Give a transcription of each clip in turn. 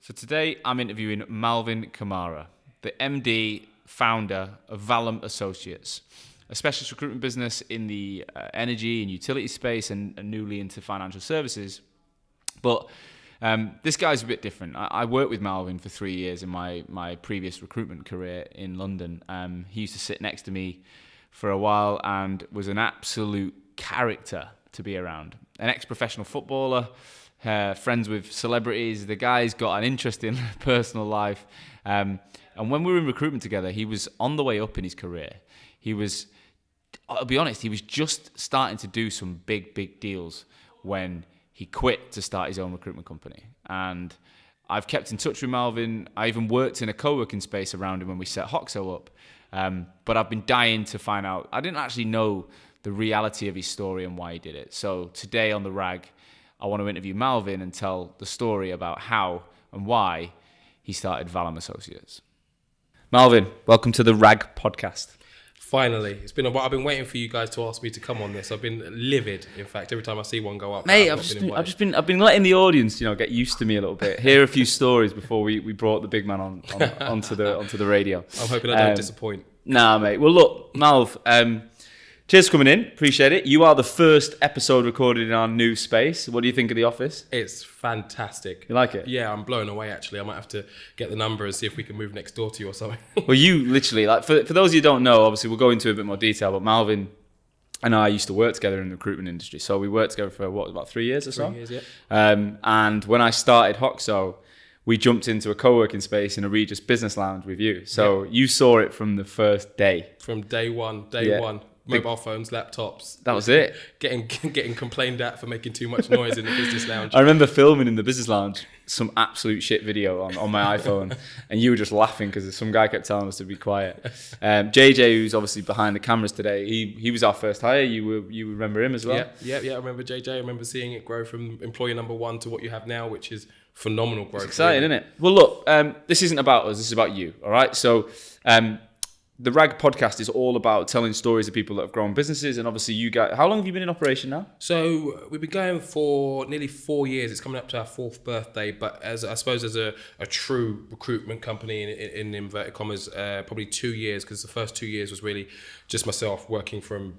So today I'm interviewing Malvin Kamara, the MD, founder of Vallum Associates, a specialist recruitment business in the energy and utility space and newly into financial services. But this guy's a bit different. I worked with Malvin for 3 years in my previous recruitment career in London. He used to sit next to me for a while and was an absolute character to be around. An ex-professional footballer, friends with celebrities. The guy's got an interesting personal life. And when we were in recruitment together, he was on the way up in his career. I'll be honest, he was just starting to do some big deals when he quit to start his own recruitment company. And I've kept in touch with Malvin. I even worked in a co-working space around him when we set Hoxo up. But I've been dying to find out. I didn't actually know the reality of his story and why he did it. So today on The Rag, I want to interview Malvin and tell the story about how and why he started Vallum Associates. Malvin, welcome to the Rag podcast. Finally, it's been a while. I've been waiting for you guys to ask me to come on this. I've been livid, in fact, every time I see one go up. Mate, I've been letting the audience, get used to me a little bit. Hear a few stories before we brought the big man onto the radio. I'm hoping I don't disappoint. Nah, mate. Well, look, Malv, cheers for coming in. Appreciate it. You are the first episode recorded in our new space. What do you think of the office? It's fantastic. You like it? Yeah, I'm blown away, actually. I might have to get the number and see if we can move next door to you or something. Well, you literally, for those of you who don't know, obviously we'll go into a bit more detail, but Malvin and I used to work together in the recruitment industry. So we worked together for, about 3 years or so? 3 years, yeah. And when I started Hoxo, we jumped into a co-working space in a Regis Business Lounge with you. So You saw it from the first day. From day one. Mobile phones, laptops. That was it. Getting complained at for making too much noise in the business lounge. I remember filming in the business lounge some absolute shit video on my iPhone, and you were just laughing because some guy kept telling us to be quiet. JJ, who's obviously behind the cameras today, he was our first hire. You remember him as well? Yeah. I remember JJ. I remember seeing it grow from employee number 1 to what you have now, which is phenomenal growth. It's exciting, isn't it? Well, look, this isn't about us. This is about you. All right. So. The Rag podcast is all about telling stories of people that have grown businesses, and obviously you guys. How long have you been in operation now? So we've been going for nearly 4 years. It's coming up to our 4th birthday, but as a true recruitment company in inverted commas, probably 2 years, because the first 2 years was really just myself working from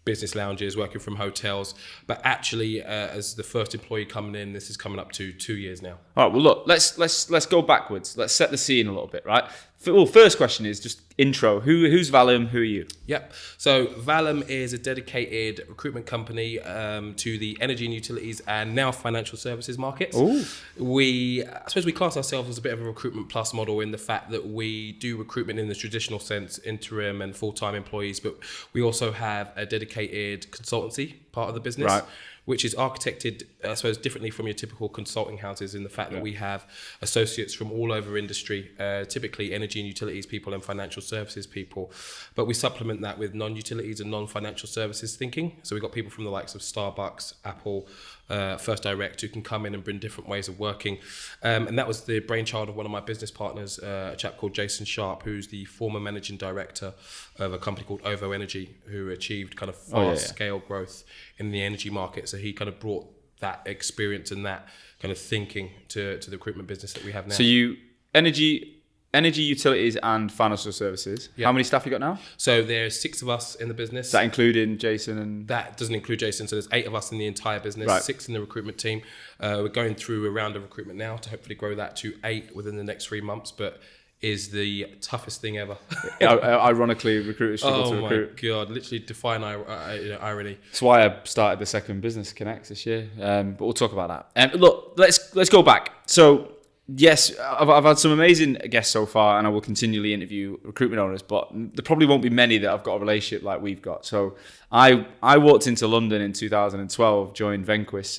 business lounges, working from hotels, but actually as the first employee coming in, this is coming up to 2 years now. All right, well look, let's go backwards. Let's set the scene a little bit, right? Well, first question is just intro. Who's Vallum? Who are you? Yep. So Vallum is a dedicated recruitment company to the energy and utilities and now financial services markets. Ooh. I suppose we class ourselves as a bit of a recruitment plus model in the fact that we do recruitment in the traditional sense, interim and full-time employees, but we also have a dedicated consultancy part of the business. Right. Which is architected, I suppose, differently from your typical consulting houses in the fact that we have associates from all over industry, typically energy and utilities people and financial services people. But we supplement that with non-utilities and non-financial services thinking. So we've got people from the likes of Starbucks, Apple, First Direct who can come in and bring different ways of working. And that was the brainchild of one of my business partners, a chap called Jason Sharp, who's the former managing director of a company called OVO Energy, who achieved kind of fast scale growth in the energy market. So he kind of brought that experience and that kind of thinking to the recruitment business that we have now. So you energy, utilities and financial services. Yep. How many staff you got now? So there's 6 of us in the business. Is that including Jason and... That doesn't include Jason. So there's 8 of us in the entire business, right. 6 in the recruitment team. We're going through a round of recruitment now to hopefully grow that to 8 within the next 3 months. But is the toughest thing ever. Ironically, recruiters struggle to recruit. Oh my God, literally define irony. That's why I started the second Business Connect this year, but we'll talk about that. Look, let's go back. So yes, I've had some amazing guests so far, and I will continually interview recruitment owners, but there probably won't be many that have got a relationship like we've got. So I walked into London in 2012, joined Venquis,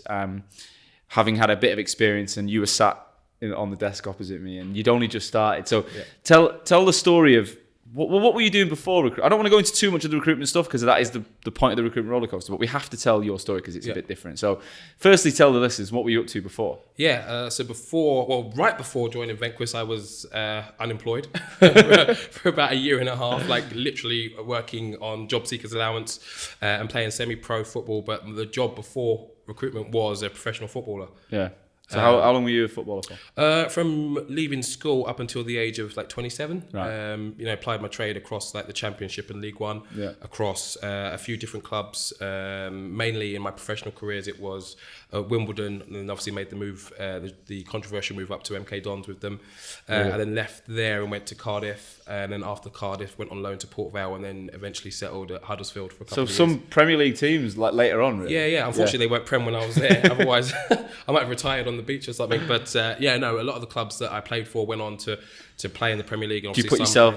having had a bit of experience, and you were sat on the desk opposite me, and you'd only just started. So tell the story of what were you doing before recruitment? I don't want to go into too much of the recruitment stuff because that is the point of the recruitment roller coaster, but we have to tell your story because it's a bit different. So firstly, tell the listeners, what were you up to before? So right before joining Venquis, I was unemployed for about 1.5 years, like literally working on job seekers allowance and playing semi-pro football. But the job before recruitment was a professional footballer. Yeah. So how long were you a footballer for? From leaving school up until the age of like 27. Right. Applied my trade across like the Championship and League One, across a few different clubs. Mainly in my professional careers, it was Wimbledon, and then obviously made the move, the controversial move up to MK Dons with them, and then left there and went to Cardiff, and then after Cardiff went on loan to Port Vale, and then eventually settled at Huddersfield for a couple of years. So some Premier League teams like later on, really? Yeah. Unfortunately, they weren't Prem when I was there. Otherwise, I might have retired on the beach or something. But a lot of the clubs that I played for went on to play in the Premier League. And do you put yourself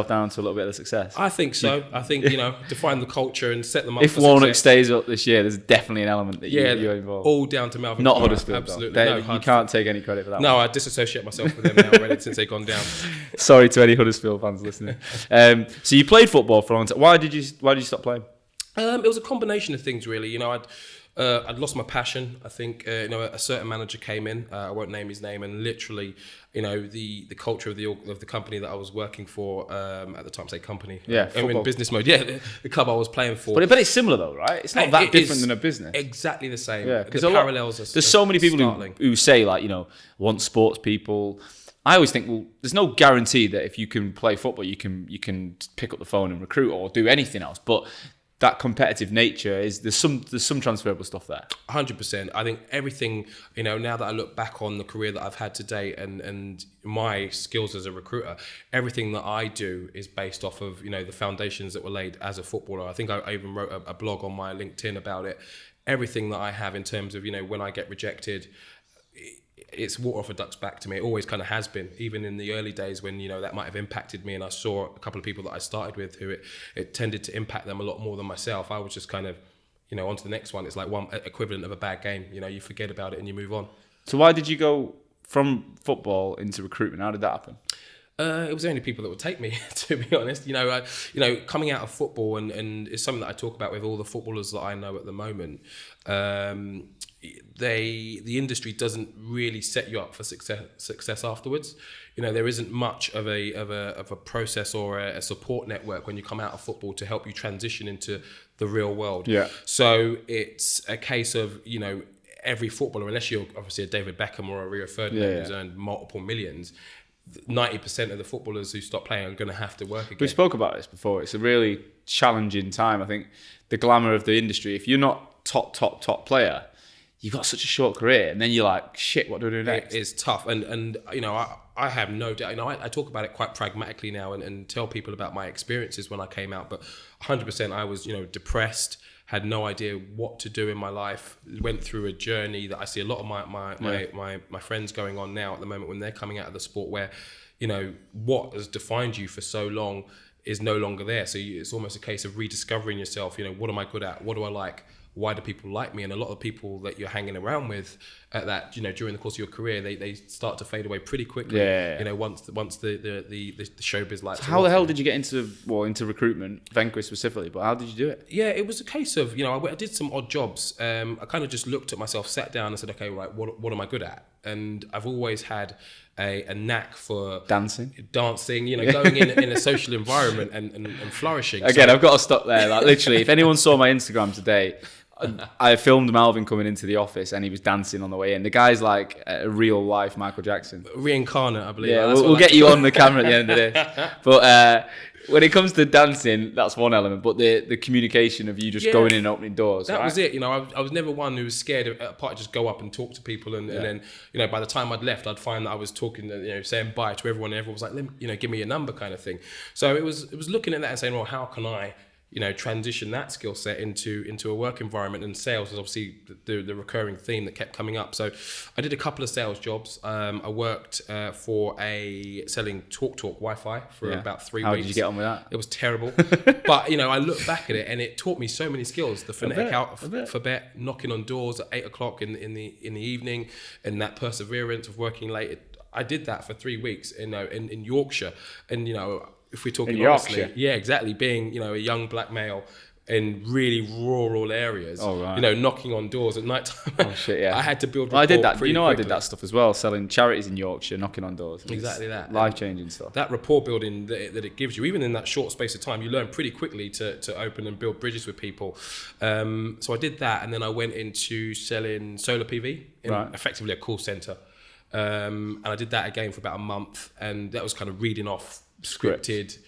down to a little bit of success? I think so. I think define the culture and set them up. If Warnock stays up this year, there's definitely an element that you're involved. All down to Malvin. Not Kamara. Huddersfield. Absolutely, you can't take any credit for that. No, I disassociate myself with them now already since they've gone down. Sorry to any Huddersfield fans listening. So you played football for a long time. Why did you stop playing? It was a combination of things, really. I'd lost my passion. I think a certain manager came in. I won't name his name, and literally, the culture of the company that I was working for at the time. Say company. Yeah, I'm in business mode. Yeah, the club I was playing for. But it's similar though, right? It's not that different than a business. Exactly the same. Yeah, because the parallels are. There's so many people who say want sports people. I always think, well, there's no guarantee that if you can play football, you can pick up the phone and recruit or do anything else, but that competitive nature there's some transferable stuff there. 100%. I think everything, now that I look back on the career that I've had to date and my skills as a recruiter, everything that I do is based off of, the foundations that were laid as a footballer. I think I even wrote a blog on my LinkedIn about it. Everything that I have in terms of, when I get rejected, it's water off a duck's back to me. It always kind of has been, even in the early days when, that might have impacted me. And I saw a couple of people that I started with who it tended to impact them a lot more than myself. I was just kind of, on to the next one. It's like one equivalent of a bad game. You forget about it and you move on. So why did you go from football into recruitment? How did that happen? It was the only people that would take me, to be honest. Coming out of football, and it's something that I talk about with all the footballers that I know at the moment. The industry doesn't really set you up for success afterwards. There isn't much of a process or a support network when you come out of football to help you transition into the real world. Yeah. So it's a case of every footballer, unless you're obviously a David Beckham or a Rio Ferdinand who's earned multiple millions, 90% of the footballers who stop playing are going to have to work again. We spoke about this before. It's a really challenging time. I think the glamour of the industry, if you're not top player, you've got such a short career, and then you're like, shit, what do I do next? It is tough, and I have no doubt. I talk about it quite pragmatically now, and tell people about my experiences when I came out. But 100%, I was depressed, had no idea what to do in my life. Went through a journey that I see a lot of my friends going on now at the moment when they're coming out of the sport, where what has defined you for so long is no longer there. So it's almost a case of rediscovering yourself. What am I good at? What do I like? Why do people like me? And a lot of people that you're hanging around with at that, during the course of your career, they start to fade away pretty quickly. Once the showbiz lights. So how the hell did you get into recruitment, Vanquish specifically? But how did you do it? Yeah, it was a case of I did some odd jobs. I kind of just looked at myself, sat down, and said, okay, right, what am I good at? And I've always had a knack for dancing, going in a social environment and flourishing. Again, I've got to stop there. Like literally, if anyone saw my Instagram today, I filmed Malvin coming into the office and he was dancing on the way in. The guy's like a real life Michael Jackson. Reincarnate, I believe. Yeah, we'll get you on the camera at the end of this. But when it comes to dancing, that's one element. But the communication of you just going in and opening doors. That was it. I was never one who was scared of apart just go up and talk to people. And then, by the time I'd left, I'd find that I was talking, saying bye to everyone. And everyone was like, give me your number kind of thing. So it was looking at that and saying, well, how can I transition that skill set into a work environment? And sales is obviously the recurring theme that kept coming up. So I did a couple of sales jobs. I worked for selling TalkTalk Wi-Fi for about 3 weeks. How did you get on with that? It was terrible. But, I look back at it and it taught me so many skills. The phonetic alphabet, knocking on doors at 8 o'clock in the evening, and that perseverance of working late. I did that for 3 weeks in Yorkshire. And, if we're talking honestly, yeah, exactly. Being, a young black male in really rural areas. Oh, right. You know, knocking on doors at night time. Oh shit, yeah. I had to build. Well, I did that. pretty You know, I quickly. did that stuff as well, selling charities in Yorkshire, knocking on doors. Exactly that. Life changing stuff. That rapport building that it gives you, even in that short space of time, you learn pretty quickly to open and build bridges with people. So I did that, and then I went into selling solar PV in effectively a call center. And I did that again for about a month, and that was kind of reading off scripted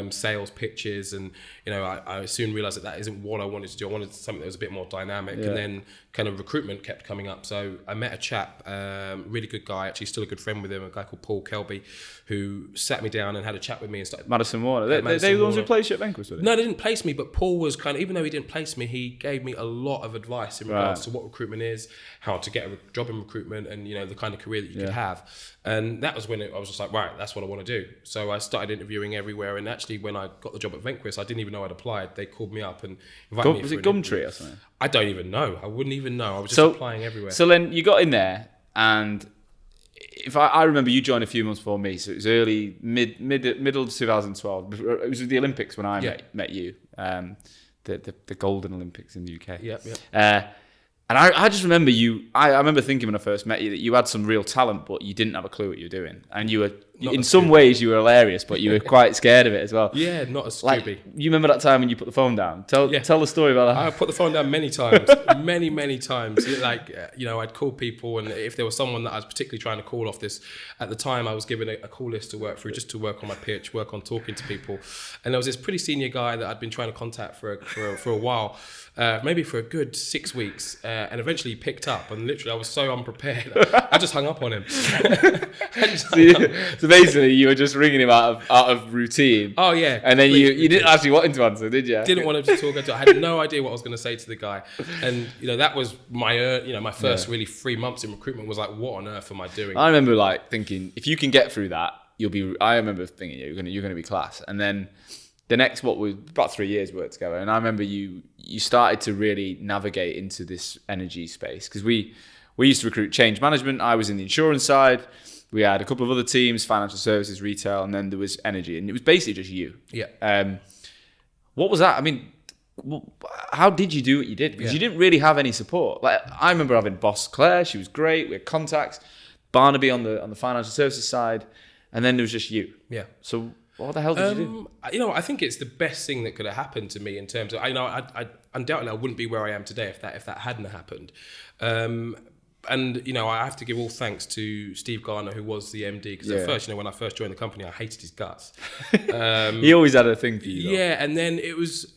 sales pitches, and you know, I soon realized that isn't what I wanted to do. I wanted something that was a bit more dynamic, and then kind of recruitment kept coming up. So I met a chap, really good guy, actually still a good friend with him, a guy called Paul Kelby, who sat me down and had a chat with me and started. Madison Warner. They were the ones who placed you at Vanquist, were they? No, they didn't place me, but Paul was kind of, even though he didn't place me, he gave me a lot of advice in regards to what recruitment is, how to get a job in recruitment, and you know, the kind of career that you could have. And that was when I was just like, right, that's what I want to do. So I started interviewing everywhere, and actually when I got the job at Vanquist, I didn't even know I'd applied. They called me up and invited me. Was it Gumtree or something? I don't even know. I wouldn't even know. I was just applying everywhere. So then you got in there, and if I remember, you joined a few months before me, so it was early middle of 2012. It was the Olympics when I met you, the Golden Olympics in the UK. Yep. And I just remember I remember thinking when I first met you that you had some real talent, but you didn't have a clue what you were doing. And you were, in some ways, you were hilarious, but you were quite scared of it as well. Yeah, not as Scooby. Like, you remember that time when you put the phone down? Tell the story about that. I put the phone down many times, many times. Like, you know, I'd call people, and if there was someone that I was particularly trying to call off this, at the time I was given a call list to work through, just to work on my pitch, work on talking to people. And there was this pretty senior guy that I'd been trying to contact for a while. Maybe for a good 6 weeks, and eventually he picked up, and literally I was so unprepared, I just hung up on him. So basically you were just ringing him out of routine. Oh yeah. And then you didn't actually want him to answer, did you? Didn't want him to talk. I had no idea what I was going to say to the guy, and you know, that was my my first really 3 months in recruitment was like, what on earth am I doing? I remember like thinking, if you can get through that, I remember thinking you're gonna be class. And then the next, about 3 years we worked together, and I remember you started to really navigate into this energy space, because we used to recruit change management. I was in the insurance side. We had a couple of other teams, financial services, retail, and then there was energy, and it was basically just you. Yeah. What was that? I mean, how did you do what you did? Because you didn't really have any support. Like, I remember having boss Claire; she was great. We had contacts. Barnaby on the financial services side, and then there was just you. Yeah. So what the hell did you do? You know, I think it's the best thing that could have happened to me in terms of, I undoubtedly I wouldn't be where I am today if that hadn't happened. And you know, I have to give all thanks to Steve Garner, who was the MD, because at first, you know, when I first joined the company, I hated his guts. He always had a thing for you, though. Yeah, and then it was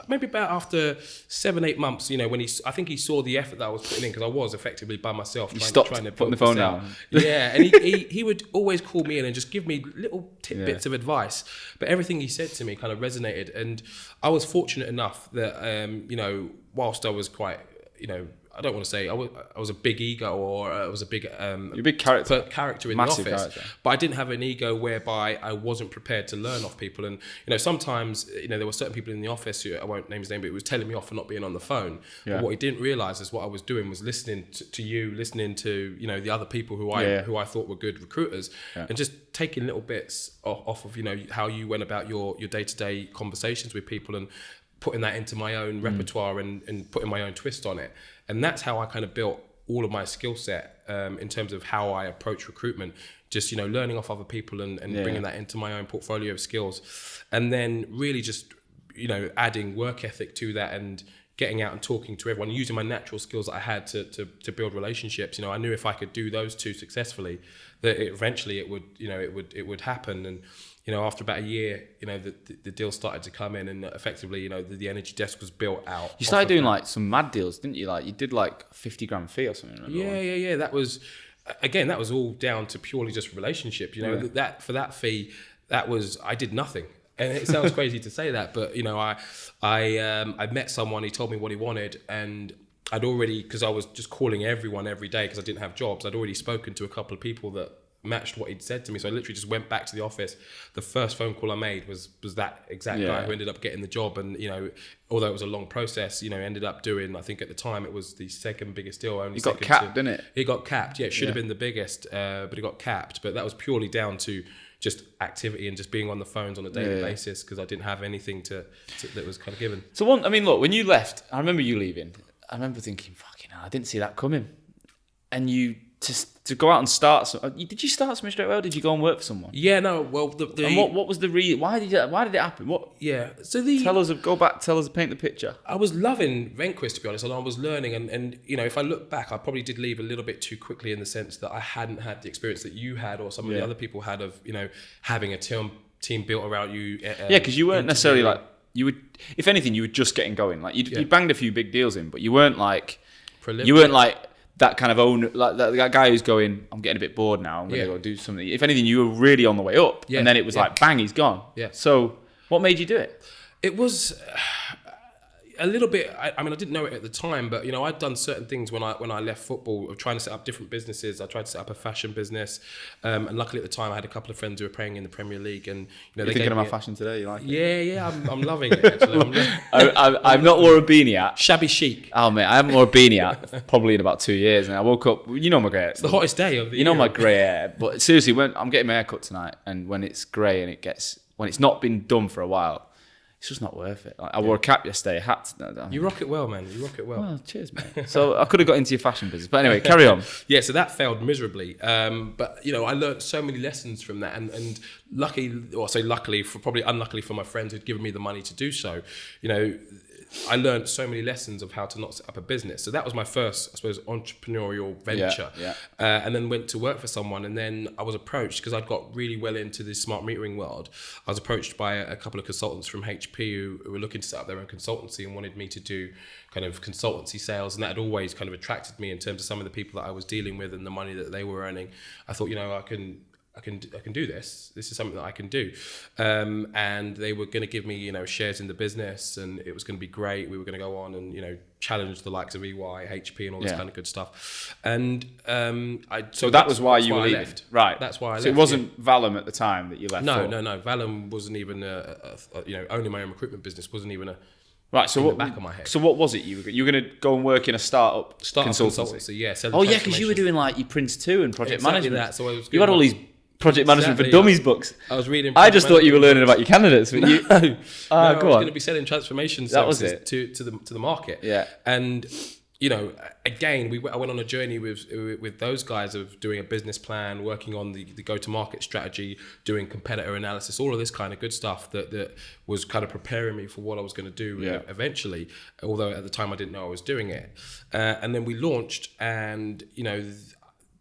maybe about after 7-8 months, you know, when I think he saw the effort that I was putting in, because I was effectively by myself trying to putting the phone down. Yeah, and he would always call me in and just give me little tidbits of advice, but everything he said to me kind of resonated, and I was fortunate enough that you know, whilst I was quite, you know, I don't want to say I was a big ego, or I was a big you're a big character in Massive the office, character. But I didn't have an ego whereby I wasn't prepared to learn off people. And you know, sometimes, you know, there were certain people in the office who, I won't name his name, but it was telling me off for not being on the phone. But what he didn't realize is what I was doing was listening to you, listening to, you know, the other people who I thought were good recruiters, and just taking little bits off of, you know, how you went about your day-to-day conversations with people, and putting that into my own repertoire and putting my own twist on it. And that's how I kind of built all of my skill set in terms of how I approach recruitment. Just, you know, learning off other people and bringing that into my own portfolio of skills. And then really just, you know, adding work ethic to that, and getting out and talking to everyone, using my natural skills that I had to build relationships. You know, I knew if I could do those two successfully, that eventually it would happen. And you know, after about a year, you know, the deal started to come in, and effectively, you know, the energy desk was built out. You started doing like some mad deals, didn't you? Like, you did like a 50 grand fee or something. Yeah. That was all down to purely just relationship. You know, that for that fee, I did nothing. And it sounds crazy to say that, but you know, I met someone. He told me what he wanted, and I'd already, because I was just calling everyone every day because I didn't have jobs. I'd already spoken to a couple of people that matched what he'd said to me. So I literally just went back to the office. The first phone call I made was that exact guy who ended up getting the job. And, you know, although it was a long process, you know, ended up doing, I think at the time it was the second biggest deal. He got capped, didn't it? He got capped. Yeah, it should have been the biggest, but he got capped. But that was purely down to just activity and just being on the phones on a daily basis, because I didn't have anything that was kind of given. So look, when you left, I remember you leaving. I remember thinking, fucking hell, I didn't see that coming. And you to go out and start. Did you start something straight away? Or did you go and work for someone? Yeah, no. Well, and what was the why did it happen? What? Yeah. So tell us, paint the picture. I was loving Rehnquist, to be honest, and I was learning. And you know, if I look back, I probably did leave a little bit too quickly in the sense that I hadn't had the experience that you had or some of the other people had of, you know, having a team built around you. Because you weren't necessarily like, you would, if anything, you were just getting going. Like you banged a few big deals in, but you weren't like, that kind of that guy who's going, I'm getting a bit bored now, I'm going to go do something. If anything, you were really on the way up. And then it was like, bang, he's gone. Yeah. So what made you do it? It was a little bit, I mean, I didn't know it at the time, but, you know, I'd done certain things when I left football of trying to set up different businesses. I tried to set up a fashion business. And luckily at the time I had a couple of friends who were playing in the Premier League, and, you know, You're thinking about fashion today, you like it? Yeah, I'm loving it, actually. I've not wore a beanie hat. Shabby chic. Oh, mate, I haven't worn a beanie hat probably in about 2 years. And I woke up, you know my grey hair. It's the hottest day of the year. You know my grey hair. But seriously, when I'm getting my hair cut tonight, and when it's grey and when it's not been done for a while, it's just not worth it. Like, I wore a cap yesterday, a hat. You rock it well, man. You rock it well. Well, cheers, mate. So I could have got into your fashion business. But anyway, carry on. Yeah, so that failed miserably. But, you know, I learned so many lessons from that. And luckily, probably unluckily for my friends who'd given me the money to do so, you know, I learned so many lessons of how to not set up a business. So that was my first, I suppose, entrepreneurial venture. And then went to work for someone. And then I was approached, because I'd got really well into the smart metering world. I was approached by a couple of consultants from HP who were looking to set up their own consultancy and wanted me to do kind of consultancy sales. And that had always kind of attracted me in terms of some of the people that I was dealing with and the money that they were earning. I thought, you know, I can do this. This is something that I can do. And they were going to give me, you know, shares in the business, and it was going to be great. We were going to go on and, you know, challenge the likes of EY, HP, and all this kind of good stuff. And so that was why you were leaving, right? That's why I left. So it wasn't Vallum at the time that you left. No. Vallum wasn't even you know, owning my own recruitment business wasn't even right. So in the back of my head. So what was it? You were going to go and work in a startup consultancy. Yeah. Oh yeah, because you were doing like your Prince 2 and project management. That. So you had all these project management for dummies books. I was reading. I just thought you were learning about your candidates, but you. Go on. I was going to be selling transformation services to the market. Yeah. And, you know, again, I went on a journey with those guys of doing a business plan, working on the go-to-market strategy, doing competitor analysis, all of this kind of good stuff that was kind of preparing me for what I was going to do eventually, although at the time I didn't know I was doing it. And then we launched, and, you know,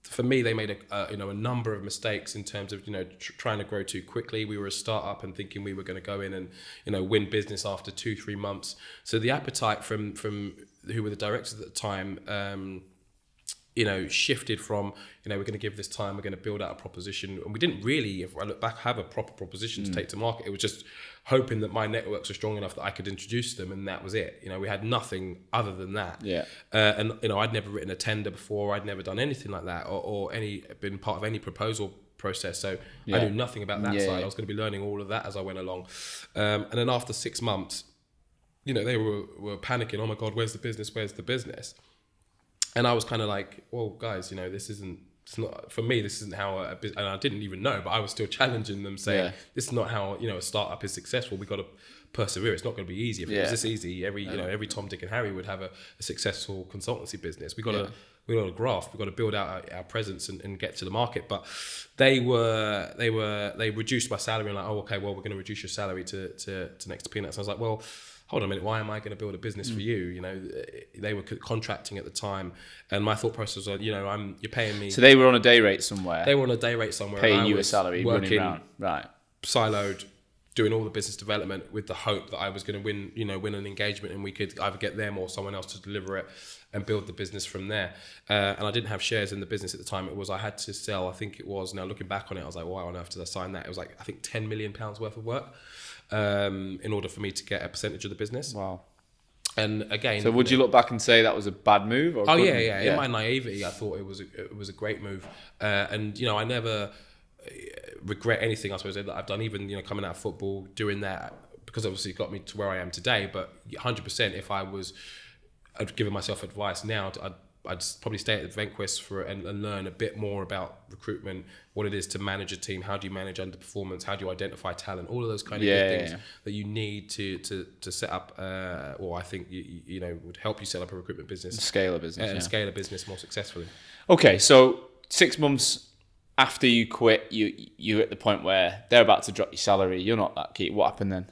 for me, they made a number of mistakes in terms of, you know, trying to grow too quickly. We were a startup and thinking we were going to go in and, you know, win business after 2-3 months. So the appetite from who were the directors at the time, you know, shifted from, you know, we're going to give this time, we're going to build out a proposition. And we didn't really, if I look back, have a proper proposition to take to market. It was just hoping that my networks were strong enough that I could introduce them, and that was it. You know, we had nothing other than that. Yeah. And, you know, I'd never written a tender before. I'd never done anything like that or been part of any proposal process. So I knew nothing about that side. I was going to be learning all of that as I went along. And then after 6 months, you know, they were panicking. Oh my God, where's the business? Where's the business? And I was kind of like, well, guys, you know, it's not, for me, this isn't how and I didn't even know, but I was still challenging them, saying, this is not how, you know, a startup is successful. We've got to persevere. It's not going to be easy. If it was this easy, every Tom, Dick and Harry would have a successful consultancy business. We've got to graft. We've got to build out our presence and get to the market. But they reduced my salary and like, oh, okay, well, we're going to reduce your salary to next to peanuts. I was like, well, hold on a minute, why am I going to build a business for you? You know, they were contracting at the time, and my thought process was, you know, you're paying me. So they were on a day rate somewhere. They were on a day rate somewhere, paying you a salary, working around, right? Siloed, doing all the business development with the hope that I was going to win an engagement, and we could either get them or someone else to deliver it and build the business from there. And I didn't have shares in the business at the time. I had to sell. I think it was. Now looking back on it, I was like, why on earth did I sign that? It was like, I think £10 million worth of work. In order for me to get a percentage of the business. Wow. And again, so would you look back and say that was a bad move? Or yeah. In my naivety, I thought it was a great move, and I never regret anything I suppose that I've done. Even coming out of football, doing that, because obviously it got me to where I am today. But 100%, if I'd given myself advice now, I'd probably stay at Vanquist and learn a bit more about recruitment, what it is to manage a team, how do you manage underperformance, how do you identify talent, all of those kind of good things that you need to set up, or I think would help you set up a recruitment business, scale a business, and scale a business more successfully. Okay, so 6 months after you quit, you're at the point where they're about to drop your salary. You're not that keen. What happened then?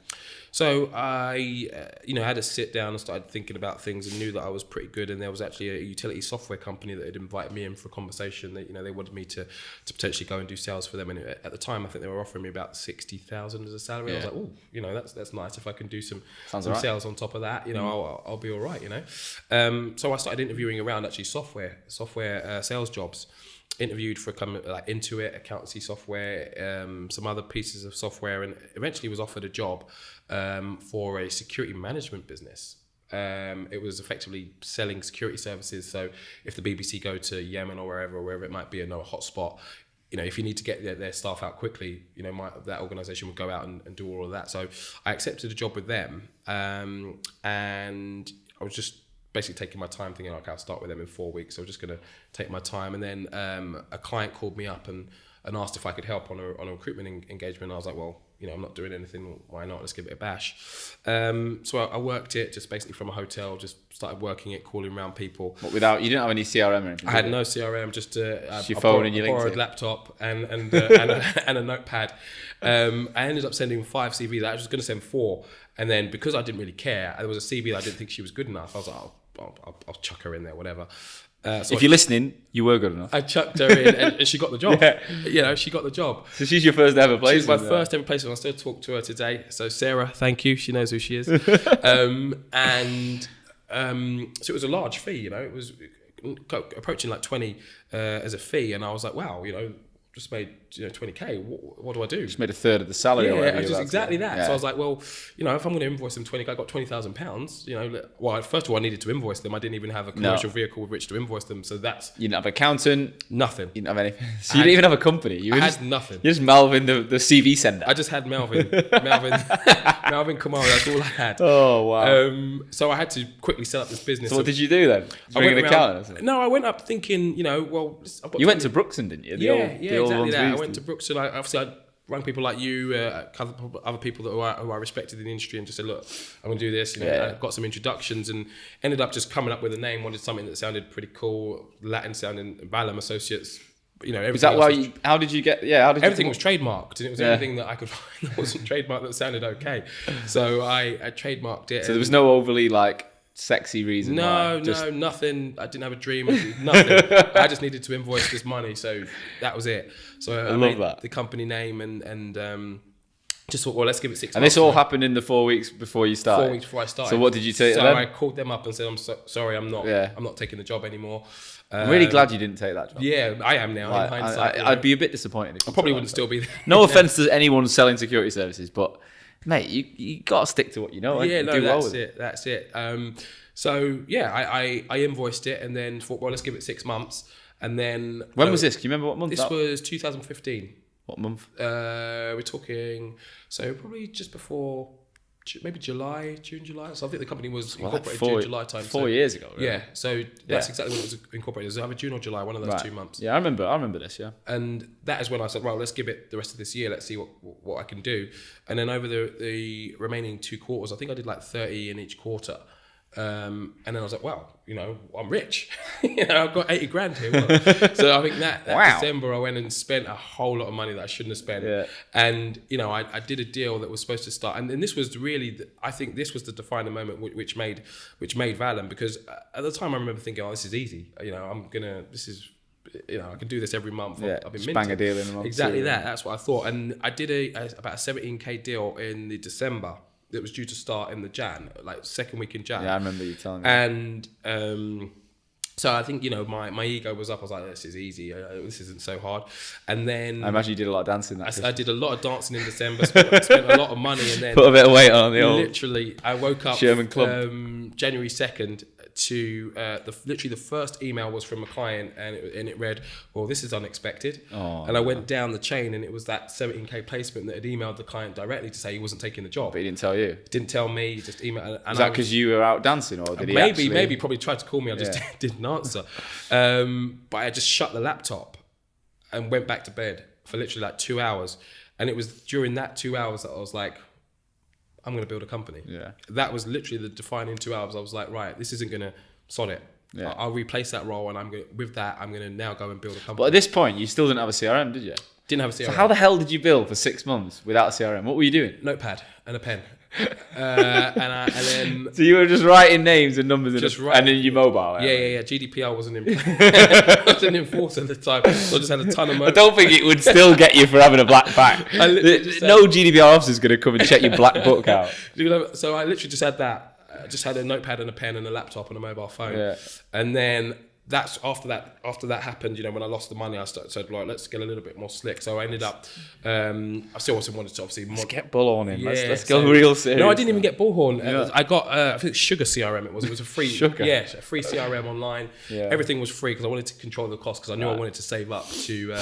So I, had a sit down and started thinking about things and knew that I was pretty good. And there was actually a utility software company that had invited me in for a conversation that, they wanted me to potentially go and do sales for them. And at the time, I think they were offering me about 60,000 as a salary. Yeah. I was like, oh, that's nice. If I can do some sales on top of that, I'll be all right, So I started interviewing around actually software sales jobs. Interviewed for a company like Intuit, accountancy software, some other pieces of software, and eventually was offered a job for a security management business. It was effectively selling security services. So if the BBC go to Yemen or wherever it might be, a hotspot, if you need to get their staff out quickly, that organisation would go out and do all of that. So I accepted a job with them, and I was just basically taking my time, thinking, okay, I'll start with them in 4 weeks. So I'm just going to take my time. And then a client called me up and asked if I could help on a recruitment engagement. I was like, well, I'm not doing anything. Why not? Let's give it a bash. So I worked it just basically from a hotel, just started working it, calling around people. But you didn't have any CRM or anything? I had no CRM, just your phone and your LinkedIn. Borrowed laptop and a notepad. I ended up sending 5 CVs. I was going to send 4. And then because I didn't really care, there was a CV that I didn't think she was good enough. I was like, I'll chuck her in there, whatever. So if you're listening, you were good enough. I chucked her in and she got the job. She got the job. So she's your first ever placement? She's my first ever placement. I still talk to her today. So Sarah, thank you. She knows who she is. So it was a large fee, it was approaching like 20 as a fee. And I was like, wow, just made 20k. What do I do? Just made a third of the salary. Yeah, just exactly that. Yeah. So I was like, well, if I'm going to invoice them 20k, I got £20,000. Well, first of all, I needed to invoice them. I didn't even have a commercial vehicle with which to invoice them. So that's you didn't have an accountant, nothing. You didn't have anything. So you didn't even have a company. I had nothing. You're just Malvin, the CV sender. I just had Malvin Kamara. That's all I had. Oh wow. So I had to quickly set up this business. So what did you do then? I went an accountant. No, I went up thinking, you went to Brookson, didn't you? Exactly that. I went to Brooks and I rang people like you, other people who are respected in the industry, and just said, look, I'm going to do this. I got some introductions and ended up just coming up with a name. Wanted something that sounded pretty cool, Latin sounding, Vallum Associates. Is that why? How did you get? Everything was trademarked, and it was everything that I could find that wasn't trademarked that sounded okay. So I trademarked it. So there was no overly sexy reason. No, nothing. I didn't have a dream. Nothing. I just needed to invoice this money, so that was it. So I made the company name and just thought, well, let's give it 6 months. And this all happened in the 4 weeks before you started. 4 weeks before I started. So what did you say to them? So I called them up and said, I'm sorry, I'm not taking the job anymore. I'm really glad you didn't take that job. Yeah, I am now. In hindsight, I'd be a bit disappointed. I probably wouldn't still be there. No offense to anyone selling security services, but mate, you got to stick to what you know. Yeah, no, that's it. So yeah, I invoiced it and then thought, well, let's give it 6 months. And then when was this? Can you remember what month? This was 2015. What month? We're talking probably just before maybe June, July. So I think the company was incorporated June, July time. 4 years ago. Really. Yeah. So that's exactly when it was incorporated. It was either June or July, one of those 2 months. Yeah, I remember this. Yeah. And that is when I said, well, let's give it the rest of this year. Let's see what I can do. And then over the remaining 2 quarters, I think I did 30 in each quarter. And then I was like, wow, I'm rich. I've got 80 grand here. So I think that December I went and spent a whole lot of money that I shouldn't have spent. Yeah. And, I did a deal that was supposed to start. And this was really, I think this was the defining moment which made Vallum, because at the time I remember thinking, oh, this is easy. I can do this every month. Yeah, I've been just bang a deal in a month. Exactly that. That's what I thought. And I did about a 17k deal in the December. That was due to start in the Jan, second week in Jan. Yeah, I remember you telling me. And So I think, my ego was up. I was like, this is easy. This isn't so hard. And then I imagine you did a lot of dancing that I did a lot of dancing in December, spent a lot of money, and then put a bit of weight on the old literally, I woke up Sherman Club. January 2nd to literally the first email was from a client, and it read, well, this is unexpected. And I went down the chain, and it was that 17k placement that had emailed the client directly to say he wasn't taking the job. But he didn't tell you? Didn't tell me, he just emailed. Is that because you were out dancing, or did he maybe probably tried to call me, I just didn't answer. But I just shut the laptop and went back to bed for literally like 2 hours. And it was during that 2 hours that I was like, I'm going to build a company. Yeah. That was literally the defining 2 hours. I was like, right, this isn't going to sod it. Yeah. I'll replace that role, and I'm going to now go and build a company. But at this point, you still didn't have a CRM, did you? Didn't have a CRM. So how the hell did you build for 6 months without a CRM? What were you doing? Notepad and a pen. And then so you were just writing names and numbers and then your mobile. Yeah. GDPR wasn't in force at the time, so I just had a ton of. I don't think it would still get you for having a black back. No GDPR officer's going to come and check your black book out. So I literally just had that. I just had a notepad and a pen and a laptop and a mobile phone. Yeah. And then that's after that happened, when I lost the money, I said, like, let's get a little bit more slick. So I ended up, I still also wanted to obviously let's get bullhorn in. Yeah, let's go real serious. No, I didn't even get bullhorn. Yeah. I got, I think Sugar CRM it was a free, Sugar. Yeah, a free CRM online. Yeah. Everything was free because I wanted to control the cost, because I knew I wanted to save up to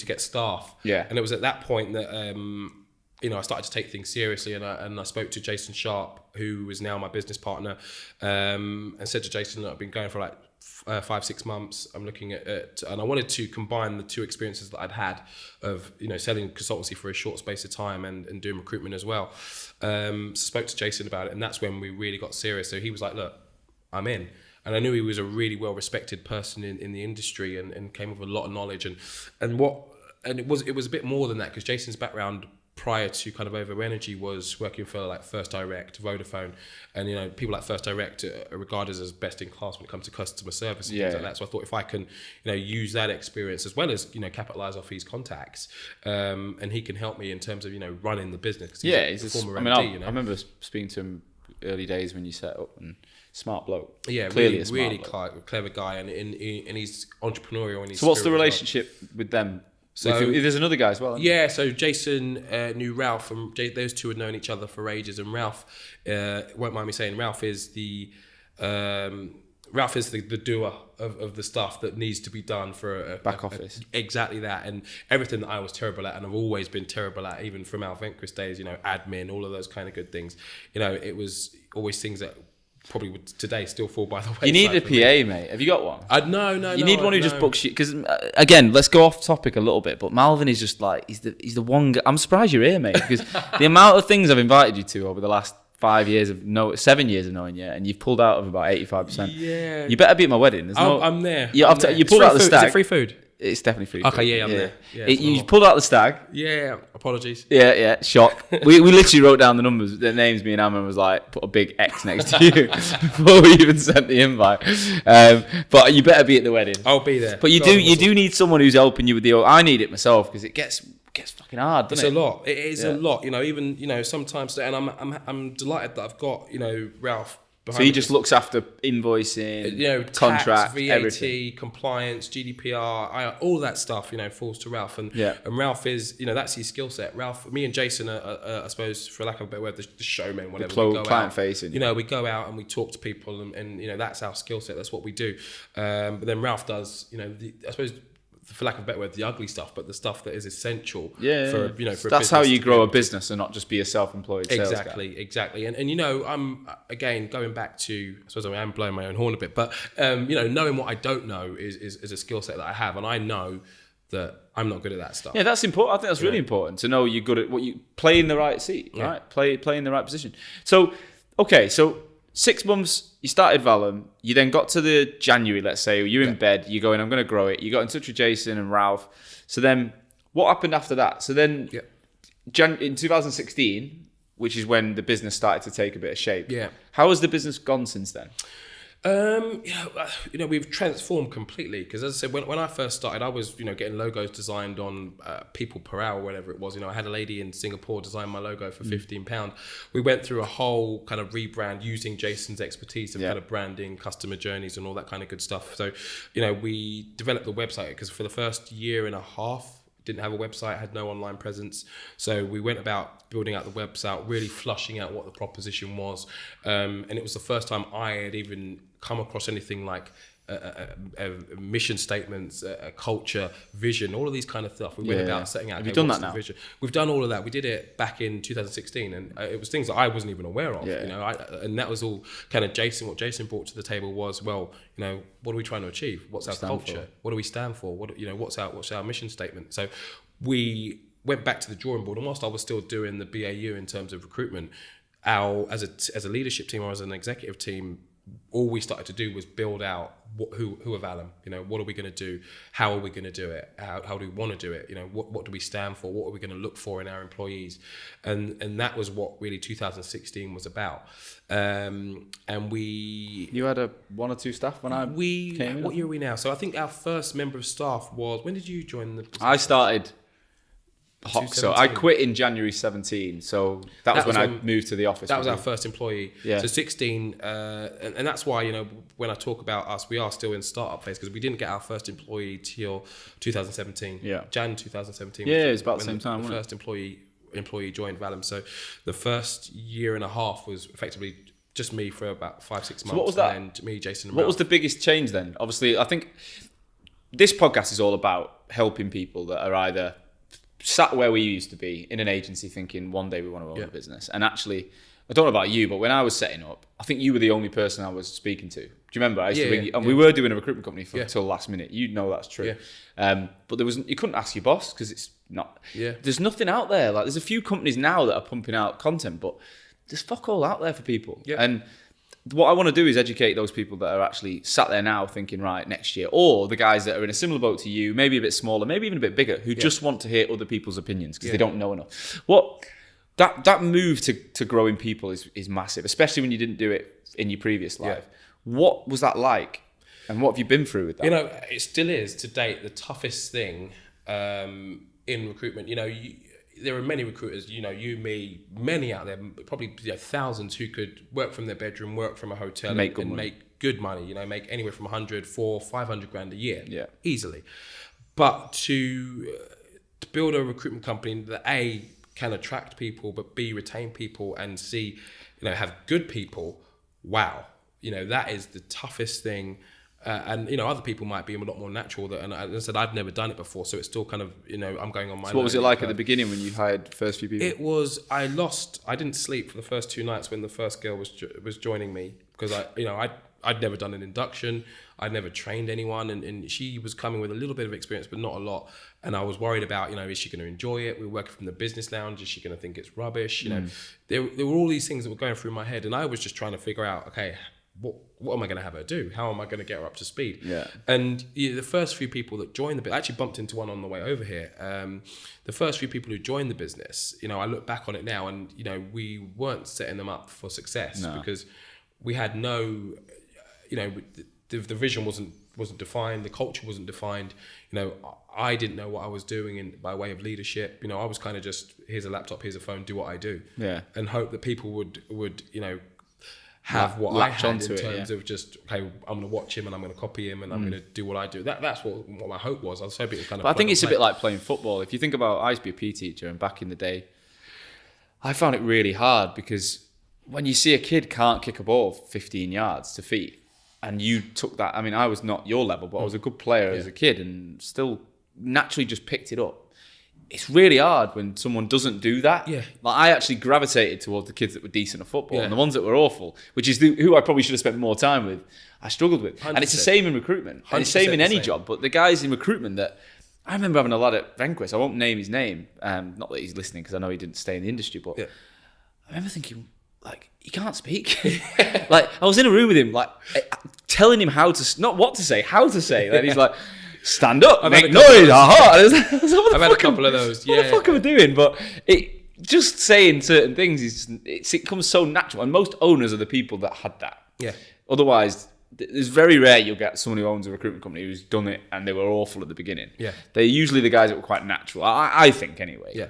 get staff. Yeah. And it was at that point that, I started to take things seriously, and I spoke to Jason Sharp, who is now my business partner, and said to Jason that I've been going for like 5-6 months. I'm looking at and I wanted to combine the two experiences that I'd had of selling consultancy for a short space of time and doing recruitment as well. So spoke to Jason about it, and that's when we really got serious. So he was like, look, I'm in. And I knew he was a really well respected person in the industry, and came with a lot of knowledge, and it was a bit more than that, because Jason's background prior to kind of Over Energy was working for like First Direct, Vodafone, and people like First Direct are regarded as best in class when it comes to customer service and things like that. So I thought if I can use that experience as well as capitalize off his contacts, and he can help me in terms of running the business. He's a former MD. I remember speaking to him early days when you set up, and smart bloke. Yeah, clearly really clever guy, and he's entrepreneurial. And so what's the relationship with them? So if there's another guy as well. Yeah, so Jason knew Ralph, and those two had known each other for ages. And Ralph, won't mind me saying, Ralph is the doer of the stuff that needs to be done for back office. Exactly that, and everything that I was terrible at, and I've always been terrible at, even from Malvin Kamara days. Admin, all of those kind of good things. It was always things that probably would today still fall by the way. You need a PA, mate. Have you got one? No. You need one who just books you. Because again, let's go off topic a little bit. But Malvin is just like he's the one guy. I'm surprised you're here, mate. Because the amount of things I've invited you to over the last 7 years of knowing you, and you've pulled out of about 85%. Yeah. You better be at my wedding. I'm there. You pulled out the stag. Is it free food? It's definitely free. Okay, yeah, I'm there. Yeah, you pulled out the stag. Yeah, apologies. Yeah, shock. we literally wrote down the numbers, the names. Me and Amman was like, put a big X next to you before we even sent the invite. But you better be at the wedding. I'll be there. But you do need someone who's helping you with the. I need it myself, because it gets fucking hard. Doesn't it? It's a lot. It is a lot. Even sometimes, and I'm delighted that I've got Ralph. So he just looks after invoicing, contract, tax, VAT, everything. compliance, GDPR, all that stuff, falls to Ralph. And Ralph is, that's his skill set. Ralph, me and Jason are, I suppose, for lack of a better word, the showmen. Whenever we go client out, facing. we go out and we talk to people, and that's our skill set. That's what we do. But then Ralph does, I suppose, for lack of a better word, the ugly stuff, but the stuff that is essential. For that's how you grow a business and not just be a self-employed sales guy. Exactly. And I'm again going back to, I suppose I am blowing my own horn a bit, but knowing what I don't know is a skill set that I have, and I know that I'm not good at that stuff. Yeah, that's important. I think that's really important to know you're good at what you play in the right seat, right? Play in the right position. So 6 months, you started Vallum, you then got to the January, let's say, you're in bed, you're going, I'm going to grow it. You got in touch with Jason and Ralph. So then what happened after that? So then in 2016, which is when the business started to take a bit of shape. Yeah. How has the business gone since then? We've transformed completely because, as I said, when I first started, I was, getting logos designed on people per hour, whatever it was. I had a lady in Singapore design my logo for £15. We went through a whole kind of rebrand using Jason's expertise of kind of branding, customer journeys, and all that kind of good stuff. So, we developed the website because for the first year and a half, didn't have a website, had no online presence. So we went about building out the website, really flushing out what the proposition was. And it was the first time I had even come across anything like a mission statements, a culture, vision, all of these kind of stuff. We went about setting out. Have you done that now? Vision. We've done all of that. We did it back in 2016, and it was things that I wasn't even aware of. And that was all kind of Jason. What Jason brought to the table was, what are we trying to achieve? What's our culture? What do we stand for? What's our mission statement? So we went back to the drawing board, and whilst I was still doing the BAU in terms of recruitment, as a leadership team or as an executive team, all we started to do was build out who are Vallum, what are we going to do? How are we going to do it? How do we want to do it? What do we stand for? What are we going to look for in our employees? And that was what really 2016 was about. And you had one or two staff when I came in? What year are we now? So I think our first member of staff was, when did you join the position? I started so I quit in January 17, so that was when I moved to the office. That was our first employee. Yeah. So 16, and that's why, when I talk about us, we are still in startup phase because we didn't get our first employee till 2017. Yeah. Jan 2017. Yeah, it was about the same time, the wasn't first employee joined Vallum. So the first year and a half was effectively just me for about 5-6 months. So what was that? And me, Jason, and What Ralph. was the biggest change then? Obviously, I think this podcast is all about helping people that are either sat where we used to be in an agency thinking one day we want to own a business. And actually, I don't know about you, but when I was setting up, I think you were the only person I was speaking to. Do you remember? I used to ring you, and we were doing a recruitment company until last minute. You know that's true. Yeah. But you couldn't ask your boss because it's not. Yeah. There's nothing out there. Like there's a few companies now that are pumping out content, but there's fuck all out there for people. Yeah. And what I want to do is educate those people that are actually sat there now thinking, right, next year, or the guys that are in a similar boat to you, maybe a bit smaller, maybe even a bit bigger, who just want to hear other people's opinions because they don't know enough. That move to growing people is massive, especially when you didn't do it in your previous life. What was that like? And what have you been through with that? It still is to date the toughest thing in recruitment. There are many recruiters, you, me, many out there, probably thousands who could work from their bedroom, work from a hotel and make good money, make anywhere from 100, 400, 500 grand a year, easily. But to build a recruitment company that A, can attract people, but B, retain people and C, have good people, wow. That is the toughest thing. And other people might be a lot more natural. And as I said, I'd never done it before, so it's still kind of I'm going on my. So what was it like at the beginning when you hired the first few people? It was I didn't sleep for the first 2 nights when the first girl was joining me because I'd never done an induction, I'd never trained anyone, and she was coming with a little bit of experience but not a lot, and I was worried about is she going to enjoy it? We were working from the business lounge, is she going to think it's rubbish? There were all these things that were going through my head, and I was just trying to figure out what am I going to have her do? How am I going to get her up to speed? Yeah. And the first few people that joined the business, I actually bumped into one on the way over here. The first few people who joined the business, I look back on it now and, we weren't setting them up for success because we had no, the vision wasn't defined. The culture wasn't defined. I didn't know what I was doing by way of leadership. I was kind of just, here's a laptop, here's a phone, do what I do. Yeah. And hope that people would have what I had in terms of just, okay, I'm going to watch him and I'm going to copy him and I'm going to do what I do. That's what my hope was. I was hoping it was kind of. But I think it's a bit like playing football. If you think about, I used to be a PE teacher, and back in the day, I found it really hard because when you see a kid can't kick a ball 15 yards to feet, and you took that. I mean, I was not your level, but I was a good player as a kid and still naturally just picked it up. It's really hard when someone doesn't do that. Yeah. Like I actually gravitated towards the kids that were decent at football and the ones that were awful, which is who I probably should have spent more time with, I struggled with. 100%. And it's the same in recruitment. And it's the same in any job, but the guys in recruitment that, I remember having a lad at Venquist, I won't name his name, not that he's listening because I know he didn't stay in the industry, but I remember thinking, like, he can't speak. Like, I was in a room with him, like, telling him how to, not what to say, how to say. And he's like, stand up, make noise, I've had a couple of those. What the fuck am I doing? But just saying certain things, it comes so natural. And most owners are the people that had that. Yeah. Otherwise, it's very rare you'll get someone who owns a recruitment company who's done it and they were awful at the beginning. Yeah. They're usually the guys that were quite natural, I think anyway. Yeah.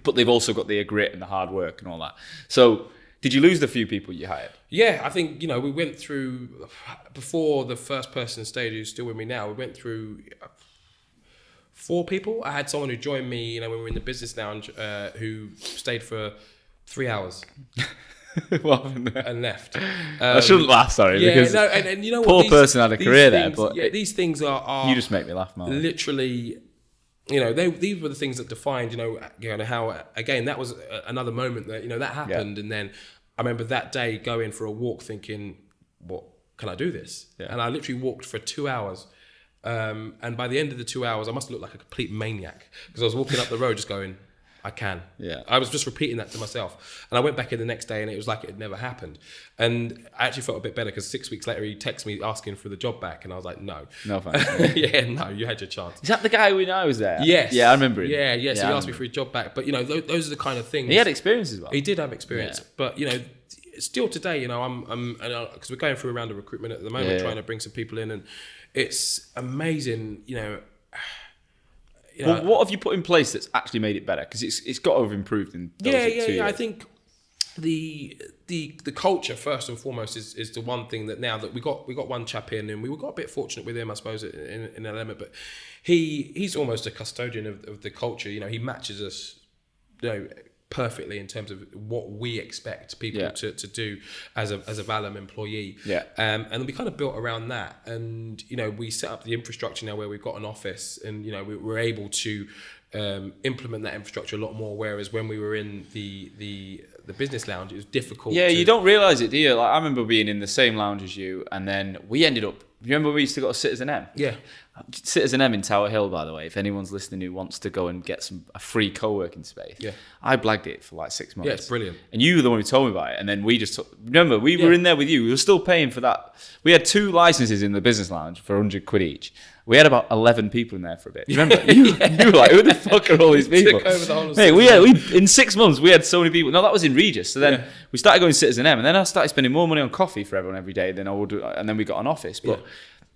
But they've also got the grit and the hard work and all that. So did you lose the few people you hired? Yeah, I think, you know, we went through, before the first person stayed who's still with me now, we went through 4 people. I had someone who joined me, you know, when we were in the business lounge, who stayed for 3 hours. What happened there? And left. I shouldn't laugh, sorry. Yeah, because no, and you know what? poor person had a career there, but yeah, these things are you just make me laugh, Marvin. literally, you know, these were the things that defined, you know how, again, that was another moment that, you know, that happened. And then I remember that day going for a walk thinking, what, can I do this? Yeah. And I literally walked for 2 hours. And by the end of the 2 hours, I must look like a complete maniac because I was walking up the road just going, I can. Yeah. I was just repeating that to myself. And I went back in the next day and it was like it had never happened. And I actually felt a bit better because 6 weeks later, he texted me asking for the job back. And I was like, no. No thanks. Yeah, no, you had your chance. Is that the guy we know was there? Yes. Yeah, I remember him. Yeah. So he asked me for his job back. But, you know, those are the kind of things. He had experience as well. He did have experience. Yeah. But, you know, still today, you know, because we're going through a round of recruitment at the moment, trying to bring some people in. And it's amazing, you know. Well, what have you put in place that's actually made it better? Because it's got to have improved in those 2 years. I think the culture first and foremost is the one thing that now that we got one chap in, and we got a bit fortunate with him, I suppose, in an element, but he's almost a custodian of the culture. You know, he matches us, you know, perfectly in terms of what we expect people to do as a Vallum employee. Yeah. And we kind of built around that. And, you know, we set up the infrastructure now where we've got an office and, you know, we're able to implement that infrastructure a lot more. Whereas when we were in the business lounge, it was difficult. Yeah, you don't realise it, do you? Like, I remember being in the same lounge as you, and then we ended up. You remember we used to go to Citizen M? Yeah. Citizen M in Tower Hill, by the way, if anyone's listening who wants to go and get a free co-working space. Yeah. I blagged it for like 6 months. Yeah, it's brilliant. And you were the one who told me about it. And then we just remember, we were in there with you. We were still paying for that. We had 2 licenses in the business lounge for 100 quid each. We had about 11 people in there for a bit. Remember? You were like, who the fuck are all these people? Took over the whole of Mate, we in 6 months, we had so many people. No, that was in Regis. So then we started going to Citizen M. And then I started spending more money on coffee for everyone every day than I would do. And then we got an office. But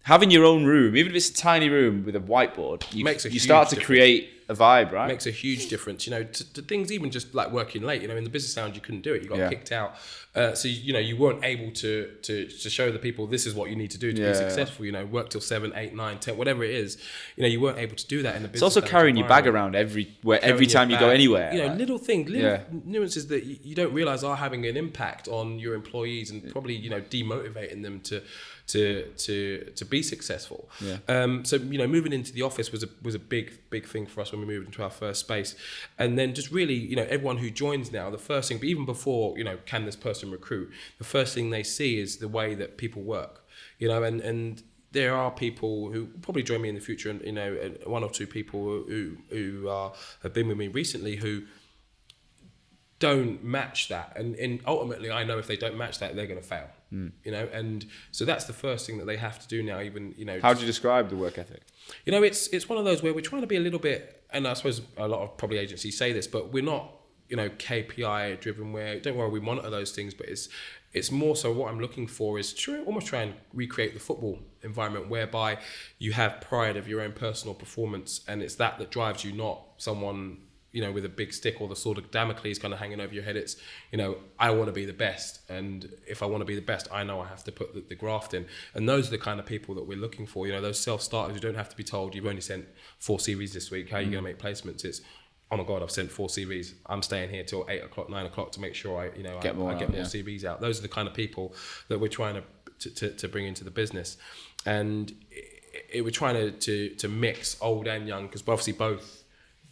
having your own room, even if it's a tiny room with a whiteboard, you start to create a vibe, right? Makes a huge difference, you know, to things even just like working late. You know, in the business lounge you couldn't do it; you got kicked out. So you know, you weren't able to show the people this is what you need to do to be successful. You know, work till 7, 8, 9, 10, whatever it is. You know, you weren't able to do that in the business. It's also carrying your bag around every time you go anywhere. You know, little things, nuances that you don't realize are having an impact on your employees and probably, you know, demotivating them to be successful. So, you know, moving into the office was a big thing for us when we moved into our first space. And then just really, you know, everyone who joins now, the first thing, but even before, you know, can this person recruit, the first thing they see is the way that people work, you know, and there are people who probably join me in the future, and, you know, 1 or 2 people who have been with me recently who don't match that, and ultimately I know if they don't match that, they're going to fail. You know, and so that's the first thing that they have to do now. Even, you know, how do you describe the work ethic? You know, it's one of those where we're trying to be a little bit, and I suppose a lot of probably agencies say this, but we're not, you know, KPI driven. Where, don't worry, we monitor those things, but it's more so what I'm looking for is almost try and recreate the football environment whereby you have pride of your own personal performance, and it's that drives you, not someone, you know, with a big stick or the sword of Damocles kind of hanging over your head. It's, you know, I want to be the best. And if I want to be the best, I know I have to put the graft in. And those are the kind of people that we're looking for. You know, those self-starters who don't have to be told, you've only sent 4 CVs this week. How are you going to make placements? It's, oh my God, I've sent 4 CVs. I'm staying here till 8 o'clock, 9 o'clock to make sure I get more CVs out. Those are the kind of people that we're trying to bring into the business. And we're trying to mix old and young, because obviously both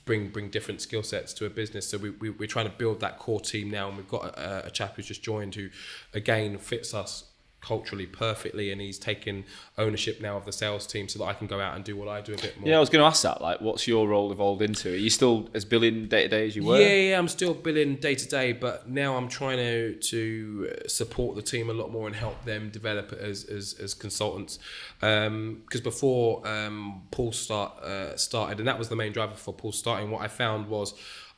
bring different skill sets to a business. So we're trying to build that core team now, and we've got a chap who's just joined who again fits us culturally perfectly, and he's taken ownership now of the sales team so that I can go out and do what I do a bit more. Yeah, I was going to ask that. Like, what's your role evolved into? Are you still as billing day to day as you were? Yeah, I'm still billing day to day, but now I'm trying to support the team a lot more and help them develop as consultants. Because before Paul started, and that was the main driver for Paul starting, what I found was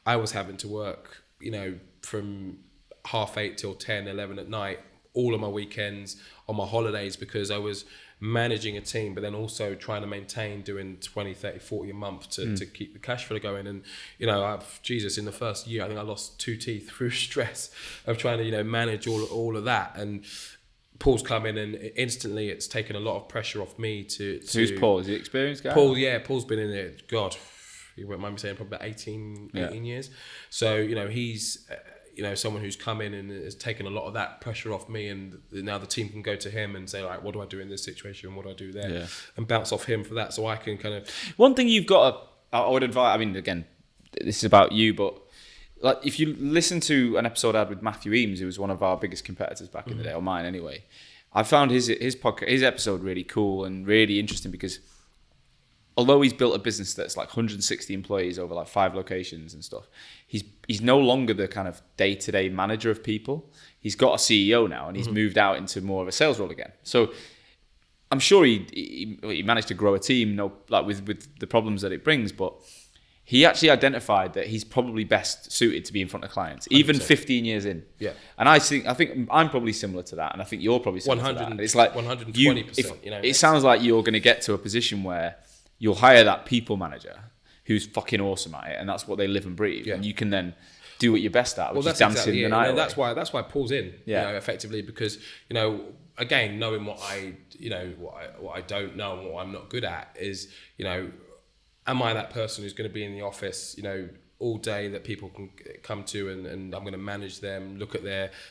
I was having to work, you know, from 8:30 till 10, 11 at night, all of my weekends, on my holidays, because I was managing a team, but then also trying to maintain doing 20, 30, 40 a month to keep the cash flow going. And, you know, in the first year, I think I lost 2 teeth through stress of trying to, you know, manage all of that. And Paul's come in, and instantly it's taken a lot of pressure off me to who's Paul? Is he experienced guy? Paul's been in it, God, you won't mind me saying, probably about 18 years. So, you know, he's... you know, someone who's come in and has taken a lot of that pressure off me, and now the team can go to him and say, like, what do I do in this situation? What do I do there? And bounce off him for that, so I can kind of... One thing you've got to, I would advise, I mean, again, this is about you, but like if you listen to an episode I had with Matthew Eames, who was one of our biggest competitors back in the day, or mine anyway, I found his podcast, his episode really cool and really interesting, because although he's built a business that's like 160 employees over like 5 locations and stuff, he's no longer the kind of day-to-day manager of people. He's got a CEO now, and he's moved out into more of a sales role again. So I'm sure he managed to grow a team, like with the problems that it brings, but he actually identified that he's probably best suited to be in front of clients, 100%. Even 15 years in. Yeah. And I think I'm probably similar to that, and I think you're probably similar to that. It's like 120%. You know, it sounds like you're going to get to a position where you'll hire that people manager who's fucking awesome at it, and that's what they live and breathe. Yeah. And you can then do what you're best at, which is dancing the night away. That's why Paul's in, you know, effectively, because, you know, again, knowing what I don't know and what I'm not good at is, you know, am I that person who's going to be in the office, you know, all day that people can come to, and I'm going to manage them,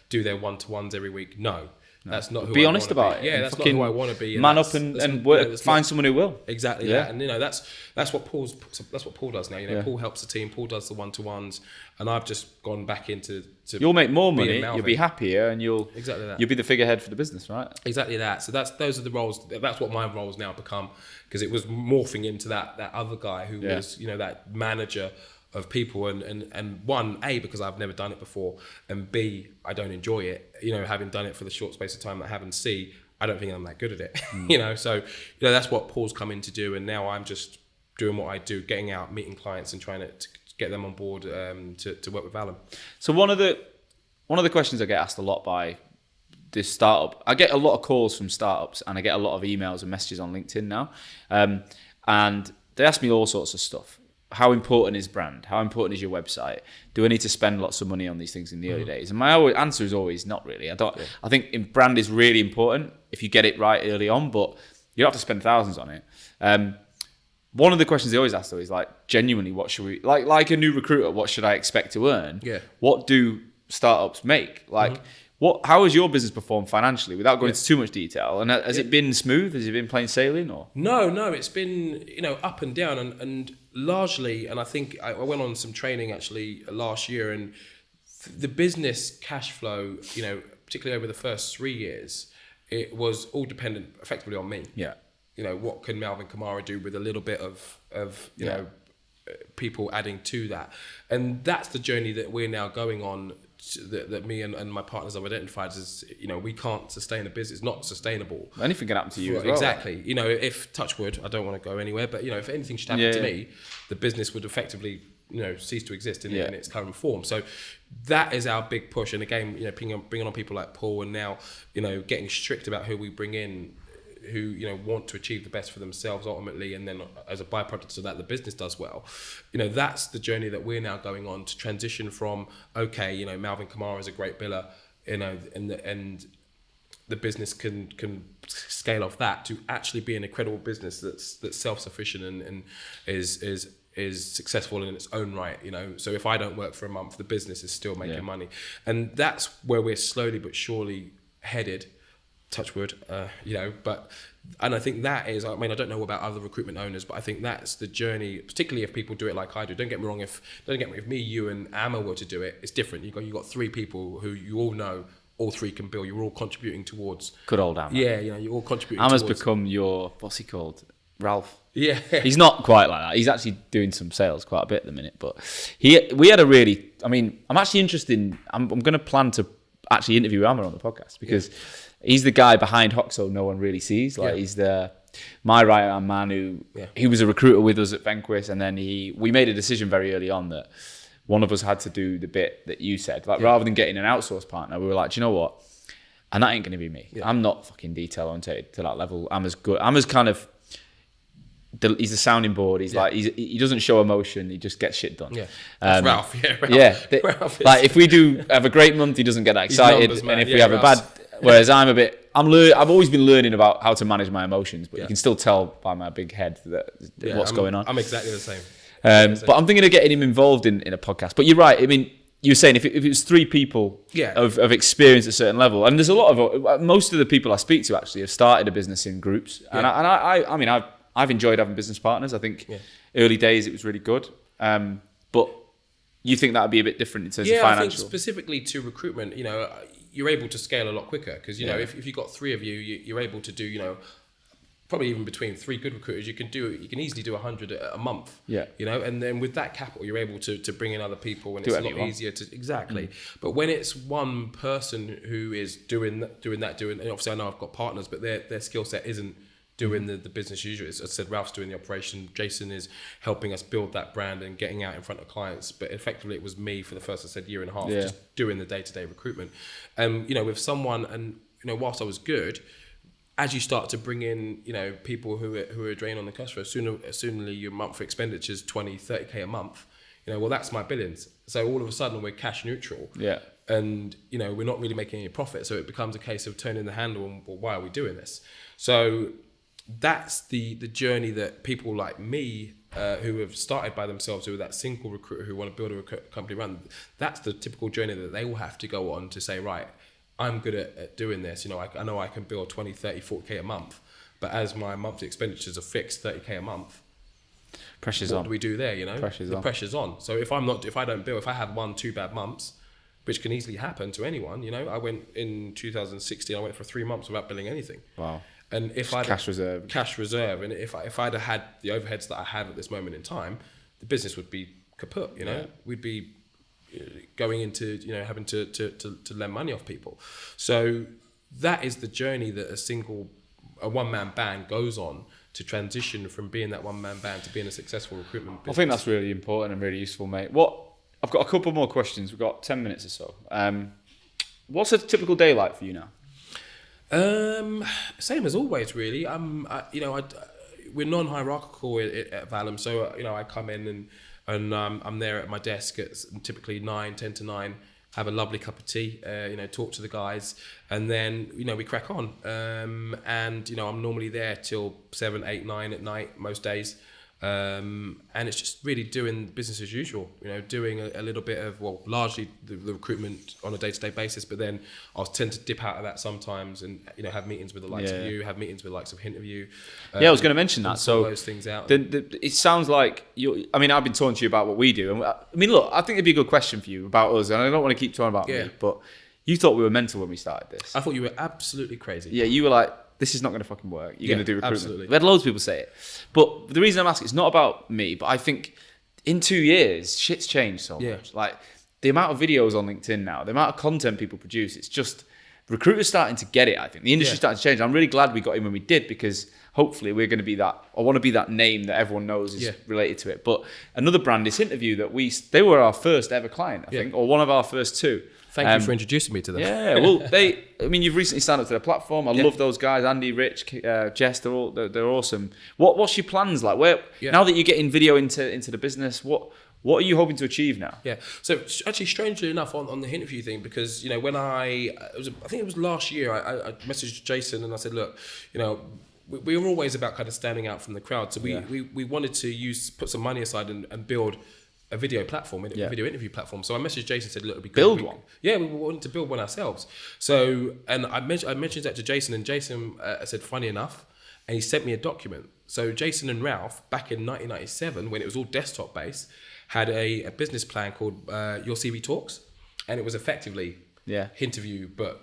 do their one-to-ones every week? No. That's not who be I honest about it. Yeah, that's not who I want to be. Man up and work. Find someone who will. Exactly that. And you know, that's what Paul does now. You know, Paul helps the team. Paul does the one-to-ones, and I've just gone back into. You'll make more money. You'll be happier, and you'll be the figurehead for the business, right? Exactly that. So those are the roles. That's what my roles now become, because it was morphing into that other guy who was, you know, that manager of people, and one, A, because I've never done it before, and B, I don't enjoy it, you know, having done it for the short space of time that I have, and C, I don't think I'm that good at it. You know, so, you know, that's what Paul's come in to do, and now I'm just doing what I do, getting out, meeting clients, and trying to get them on board to work with Vallum. So one of the questions I get asked a lot by this startup, I get a lot of calls from startups, and I get a lot of emails and messages on LinkedIn now, and they ask me all sorts of stuff. How important is brand? How important is your website? Do I need to spend lots of money on these things in the early days? And my answer is always not really. I think brand is really important if you get it right early on, but you don't have to spend thousands on it. One of the questions they always ask though is like, genuinely, what should we, like a new recruiter, what should I expect to earn? Yeah. What do startups make? Like, how has your business performed financially, without going into too much detail? And has it been smooth? Has it been plain sailing? Or no, it's been, you know, up and down, and largely. And I think I went on some training actually last year, and the business cash flow, you know, particularly over the first 3 years, it was all dependent effectively on me. Yeah. You know, what can Malvin Kamara do with a little bit of you know, people adding to that, and that's the journey that we're now going on. That me and my partners have identified as, you know, we can't sustain a business. It's not sustainable. Anything can happen to you as well. Exactly. Right? You know, if, touch wood, I don't want to go anywhere, but, you know, if anything should happen to me, the business would effectively, you know, cease to exist in its current form. So that is our big push. And again, you know, bringing on people like Paul, and now, you know, getting strict about who we bring in, who, you know, want to achieve the best for themselves ultimately, and then as a byproduct of that, the business does well. You know, that's the journey that we're now going on, to transition from, okay, you know, Malvin Kamara is a great biller, you know, and the business can scale off that to actually be an incredible business that's self-sufficient and is successful in its own right, you know. So if I don't work for a month, the business is still making money, and that's where we're slowly but surely headed. Touch wood, you know, and I think that is, I mean, I don't know about other recruitment owners, but I think that's the journey, particularly if people do it like I do. Don't get me wrong, if me, you and Amma were to do it, it's different. You got 3 people who you all know, all 3 can bill, you're all contributing towards. Good old Amma. Yeah, you know, you're all contributing Amma's become your, what's he called? Ralph. Yeah. He's not quite like that. He's actually doing some sales quite a bit at the minute, but we had a really, I mean, I'm actually interested I'm going to plan to actually interview Amma on the podcast, because he's the guy behind Hoxo no one really sees. Like he's my right-hand man who he was a recruiter with us at Venquis, and then we made a decision very early on that one of us had to do the bit that you said. Like rather than getting an outsourced partner, we were like, do you know what? And that ain't going to be me. Yeah. I'm not fucking detail oriented to that level. I'm as good. I'm as kind of, he's the sounding board. He's like, he doesn't show emotion. He just gets shit done. Yeah. That's Ralph. Yeah. Ralph. Yeah. Ralph like if we do have a great month, he doesn't get that excited. Numbers, and if we have a bad, whereas I'm I've always been learning about how to manage my emotions, but you can still tell by my big head what's going on. I'm exactly the same. But I'm thinking of getting him involved in a podcast. But you're right. I mean, you were saying if it was 3 people of experience at a certain level, and there's a lot of most of the people I speak to actually have started a business in groups, and I mean I've enjoyed having business partners. I think early days it was really good, but you think that would be a bit different in terms of financial? I think specifically to recruitment, you're able to scale a lot quicker because if you've got 3 of you, you're able to do probably even between 3 good recruiters, you can easily do 100 a month. Yeah. And then with that capital, you're able to bring in other people, and it's a lot easier to But when it's one person who is doing that, and obviously I know I've got partners, but their skill set isn't doing the business usual. As I said, Ralph's doing the operation. Jason is helping us build that brand and getting out in front of clients. But effectively, it was me for the first, I said, year and a half, just doing the day-to-day recruitment. With someone, and whilst I was good, as you start to bring in, people who are draining on the customer, sooner your monthly expenditure is 20, 30K a month, well, that's my billings. So all of a sudden we're cash neutral. Yeah. And, we're not really making any profit. So it becomes a case of turning the handle and, well, why are we doing this? So that's the journey that people like me, who have started by themselves, who are that single recruiter who want to build a company run, that's the typical journey that they will have to go on to say, right, I'm good at doing this. I know I can build 20, 30, 40K a month, but as my monthly expenditures are fixed 30K a month, pressure's what on. do we do there? Pressure's on. So if I don't build, if I have 1-2 bad months, which can easily happen to anyone, I went in 2016, I went for 3 months without billing anything. Wow. And if I cash reserve, and if I'd have had the overheads that I had at this moment in time, the business would be kaput. We'd be going into having to lend money off people. So that is the journey that a one-man band goes on to transition from being that one-man band to being a successful recruitment business. I think that's really important and really useful, mate. I've got a couple more questions. We've got 10 minutes or so. What's a typical day like for you now? Same as always, really. We're non-hierarchical at Vallum, so I come in and I'm there at my desk at typically 10 to 9, have a lovely cup of tea, talk to the guys, and then we crack on. And I'm normally there till 7, 8, 9 at night most days. And it's just really doing business as usual, doing a little bit of, largely the recruitment on a day-to-day basis, but then I'll tend to dip out of that sometimes and, have meetings with the likes of you, have meetings with the likes of Interview. I was going to mention that. So those things out. It sounds like I've been talking to you about what we do. And look, I think it'd be a good question for you about us, and I don't want to keep talking about me, but you thought we were mental when we started this. I thought you were absolutely crazy. Yeah, you were like, this is not going to fucking work. You're going to do recruitment. Absolutely. We had loads of people say it. But the reason I'm asking, it's not about me, but I think in 2 years, shit's changed so much. Like the amount of videos on LinkedIn now, the amount of content people produce, it's just, recruiters starting to get it, I think. The industry's starting to change. I'm really glad we got in when we did, because hopefully we're going to be that, I want to be that name that everyone knows is related to it. But another brand, this Interview, they were our first ever client, I think, or one of our first 2. Thank you for introducing me to them. Yeah, well, you've recently signed up to their platform. I love those guys, Andy, Rich, Jess. They're awesome. What's your plans like? Now that you're getting video into the business, what are you hoping to achieve now? Yeah, so actually, strangely enough, on the Interview thing, because when I think it was last year, I messaged Jason and I said, look, we were always about kind of standing out from the crowd, so we wanted to put some money aside and build a video platform, a video interview platform. So I messaged Jason and said, look, it'd be good. Build one? Yeah, we wanted to build one ourselves. So, and I mentioned that to Jason, and Jason said, funny enough, and he sent me a document. So Jason and Ralph, back in 1997, when it was all desktop based, had a business plan called Your CV Talks. And it was effectively Interview, but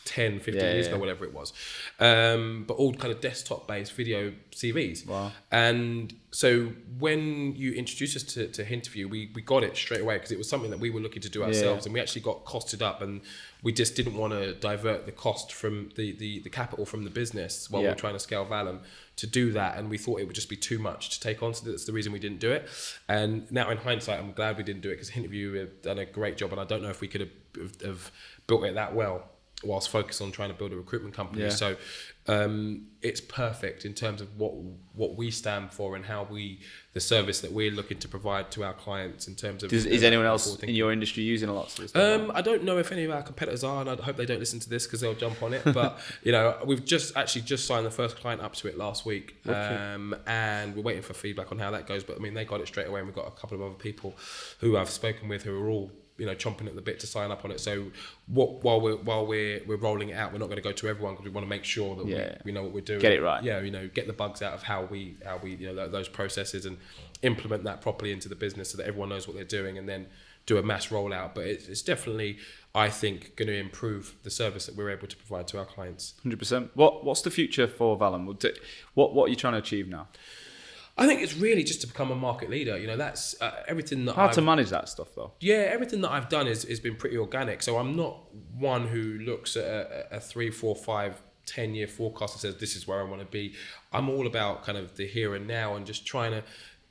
10, 15 years ago, whatever it was. But all kind of desktop-based video CVs. Wow. And so when you introduced us to Interview, we got it straight away, because it was something that we were looking to do ourselves, and we actually got costed up, and we just didn't want to divert the cost from the capital from the business while we were trying to scale Vallum to do that, and we thought it would just be too much to take on, so that's the reason we didn't do it. And now in hindsight, I'm glad we didn't do it, because Interview have done a great job, and I don't know if we could have built it that well whilst focused on trying to build a recruitment company. Yeah. So it's perfect in terms of what we stand for and how the service that we're looking to provide to our clients in terms of. Is anyone else in your industry using a lot of this stuff? I don't know if any of our competitors are, and I hope they don't listen to this because they'll jump on it. But we've just signed the first client up to it last week, and we're waiting for feedback on how that goes. But I mean, they got it straight away, and we've got a couple of other people who I've spoken with who are all chomping at the bit to sign up on it. So while we're rolling it out, we're not going to go to everyone because we want to make sure that we know what we're doing. Get it right. Yeah, get the bugs out of how we those processes and implement that properly into the business so that everyone knows what they're doing, and then do a mass rollout. But it's definitely, I think, going to improve the service that we're able to provide to our clients. 100%. What's the future for Vallum? What are you trying to achieve now? I think it's really just to become a market leader. That's everything that Hard to manage that stuff though. Yeah, everything that I've done has been pretty organic. So I'm not one who looks at a 3, 4, 5, 10-year forecast and says this is where I want to be. I'm all about kind of the here and now and just trying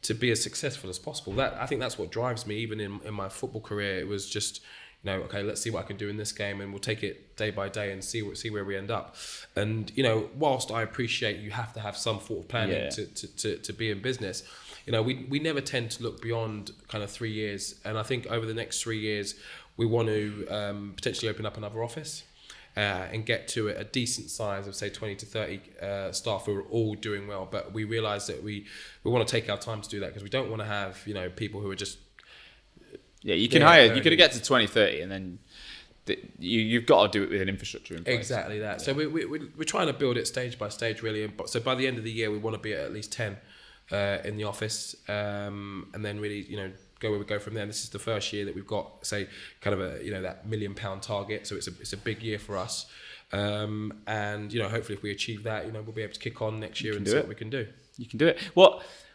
to be as successful as possible. I think that's what drives me. Even in my football career, it was just, okay, let's see what I can do in this game, and we'll take it day by day and see where we end up. And whilst I appreciate you have to have some sort of planning to be in business, we never tend to look beyond kind of 3 years. And I think over the next 3 years, we want to potentially open up another office and get to a decent size of say 20 to 30 staff who are all doing well. But we realise that we want to take our time to do that because we don't want to have people who are just. Yeah, you can hire. You could get to 20, 30, and then you've got to do it with an infrastructure in place. Exactly that. Yeah. So we're trying to build it stage by stage, really. So by the end of the year, we want to be at least 10 in the office, and then really go where we go from there. And this is the first year that we've got, say, kind of a that £1 million target. So it's a big year for us, and hopefully if we achieve that, we'll be able to kick on next year and see what we can do. You can do it.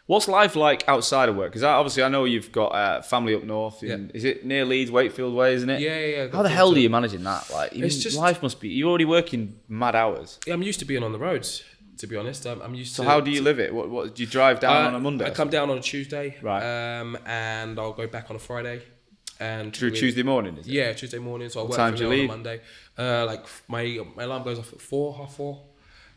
What's life like outside of work? Because obviously I know you've got family up north. Is it near Leeds, Wakefield way, isn't it? Yeah. How the hell are you managing that? Life must be. You're already working mad hours. Yeah, I'm used to being on the roads. To be honest, I'm used to. So how do you live it? What do you drive down on a Monday? I come down on a Tuesday, right? And I'll go back on a Friday. And through Tuesday morning, is it? Yeah, Tuesday morning. So I work from on a Monday. Like my alarm goes off at 4:30.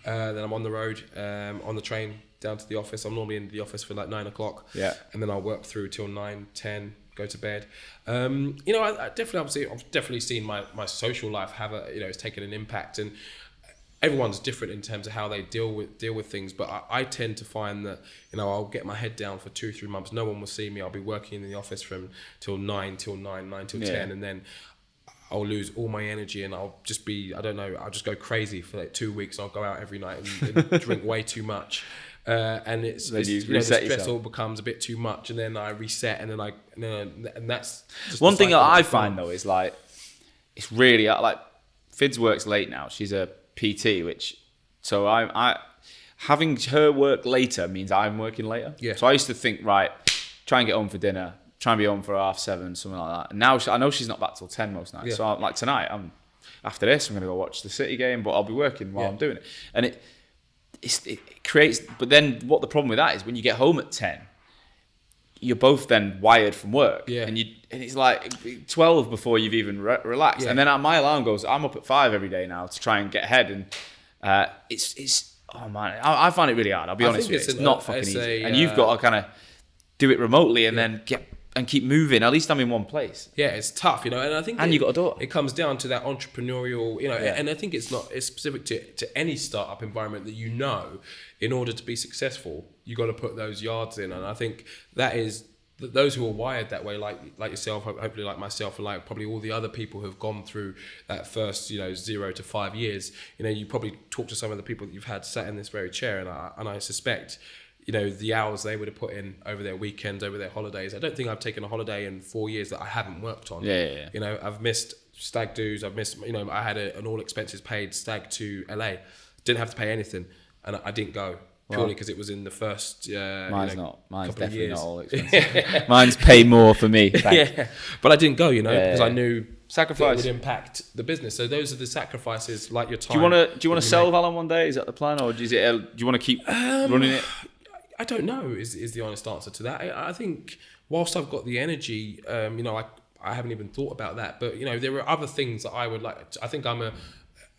Then I'm on the road, on the train down to the office. I'm normally in the office for like 9 o'clock. Yeah. And then I'll work through till 9, 10, go to bed. I I've definitely seen my social life have it's taken an impact, and everyone's different in terms of how they deal with things. But I tend to find that, I'll get my head down for 2-3 months. No one will see me. I'll be working in the office from till 9 till 10, and then I'll lose all my energy and I'll just be, I'll just go crazy for like 2 weeks. I'll go out every night and drink way too much. And the stress all becomes a bit too much, and then I reset, and then and that's just one thing that I find though is like, it's really like Fidz works late now. She's a PT, so I having her work later means I'm working later. Yeah. So I used to think, right, try and get home for dinner, try and be home for 7:30, something like that. And now I know she's not back till 10 most nights. Yeah. So I'm like, tonight, after this, I'm going to go watch the City game, but I'll be working while I'm doing it. And it creates, but then what the problem with that is when you get home at 10, you're both then wired from work. Yeah. And it's like 12 before you've even relaxed. Yeah. And then my alarm goes, I'm up at 5 every day now to try and get ahead. And it's oh man, I find it really hard. I'll be honest with you. It's not fucking easy. And you've got to kind of do it remotely and then keep moving. At least I'm in one place. Yeah, it's tough, and I think you got a daughter. It comes down to that entrepreneurial, and I think it's specific to any startup environment that in order to be successful, you got to put those yards in, and I think that is those who are wired that way, like yourself, hopefully like myself, and like probably all the other people who have gone through that first 0 to 5 years. You probably talk to some of the people that you've had sat in this very chair, and I suspect. The hours they would have put in over their weekends, over their holidays. I don't think I've taken a holiday in 4 years that I haven't worked on. Yeah. I've missed stag do's. I've missed, I had an all expenses paid stag to LA. Didn't have to pay anything, and I didn't go purely because it was in the first. Mine's not. Mine's couple definitely of years. not all expensive. Mine's pay more for me. Yeah, but I didn't go. Because I knew sacrifice would impact the business. So those are the sacrifices, like your time. Do you want to sell Vallum one day? Is that the plan, or do you want to keep running it? I don't know is the honest answer to that. I think whilst I've got the energy, I haven't even thought about that. But, there are other things that I would like. I think I'm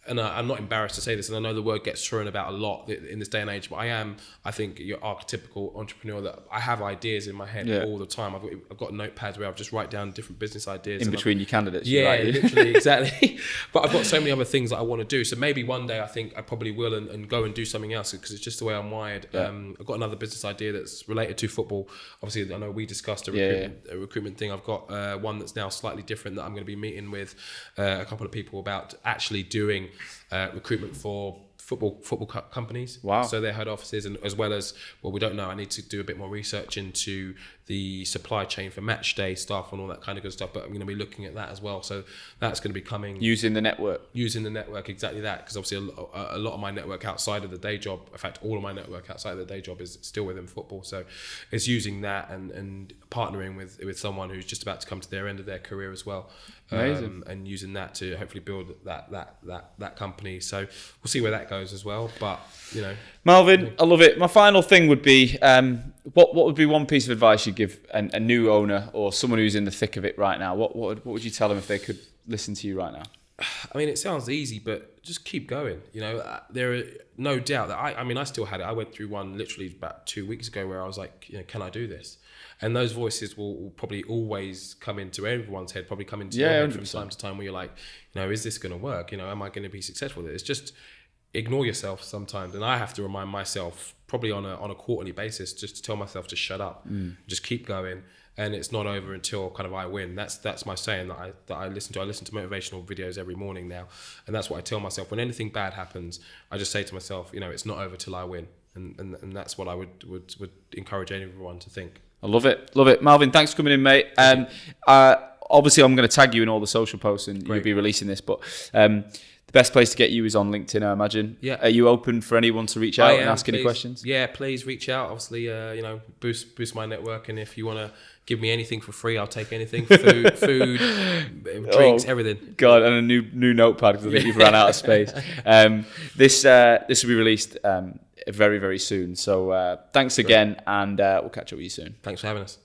and I'm not embarrassed to say this, and I know the word gets thrown about a lot in this day and age, but I think your archetypical entrepreneur that I have ideas in my head all the time. I've got notepads where I just write down different business ideas. In between your candidates. Yeah, right? literally, exactly. But I've got so many other things that I want to do. So maybe one day I think I probably will and go and do something else, because it's just the way I'm wired. Yeah. I've got another business idea that's related to football. Obviously, I know we discussed a recruitment thing. I've got one that's now slightly different that I'm going to be meeting with a couple of people about actually doing recruitment for football companies. Wow. So their head offices, and as well as, well, we don't know, I need to do a bit more research into the supply chain for match day stuff and all that kind of good stuff, but I'm going to be looking at that as well. So that's going to be coming. Using the network, exactly that, because obviously a lot of my network outside of the day job, in fact all of my network outside of the day job is still within football. So it's using that and partnering with someone who's just about to come to their end of their career as well. Amazing. And using that to hopefully build that company. So we'll see where that goes as well. But Malvin, I love it. My final thing would be, what would be one piece of advice you'd give a new owner or someone who's in the thick of it right now? What would you tell them if they could listen to you right now? I mean, it sounds easy, but just keep going. There are no doubt that I still had it. I went through one literally about 2 weeks ago where I was like, can I do this? And those voices will probably always come into everyone's head, probably come into your head 100%. From time to time, where you're like, is this going to work? Am I going to be successful? It's just ignore yourself sometimes. And I have to remind myself probably on a quarterly basis, just to tell myself to shut up, just keep going. And it's not over until kind of I win. That's my saying that I listen to. I listen to motivational videos every morning now. And that's what I tell myself. When anything bad happens, I just say to myself, it's not over till I win. And that's what I would encourage everyone to think. I love it. Malvin, thanks for coming in, mate. Obviously, I'm going to tag you in all the social posts and You'll be releasing this, but the best place to get you is on LinkedIn, I imagine. Yeah. Are you open for anyone to reach out and ask any questions? Yeah, please reach out. Obviously, boost my network, and if you want to give me anything for free, I'll take anything. Food, drinks, everything. God, and a new notepad, because I think you've run out of space. This will be released very, very soon. So thanks again, and we'll catch up with you soon. Thanks for having us.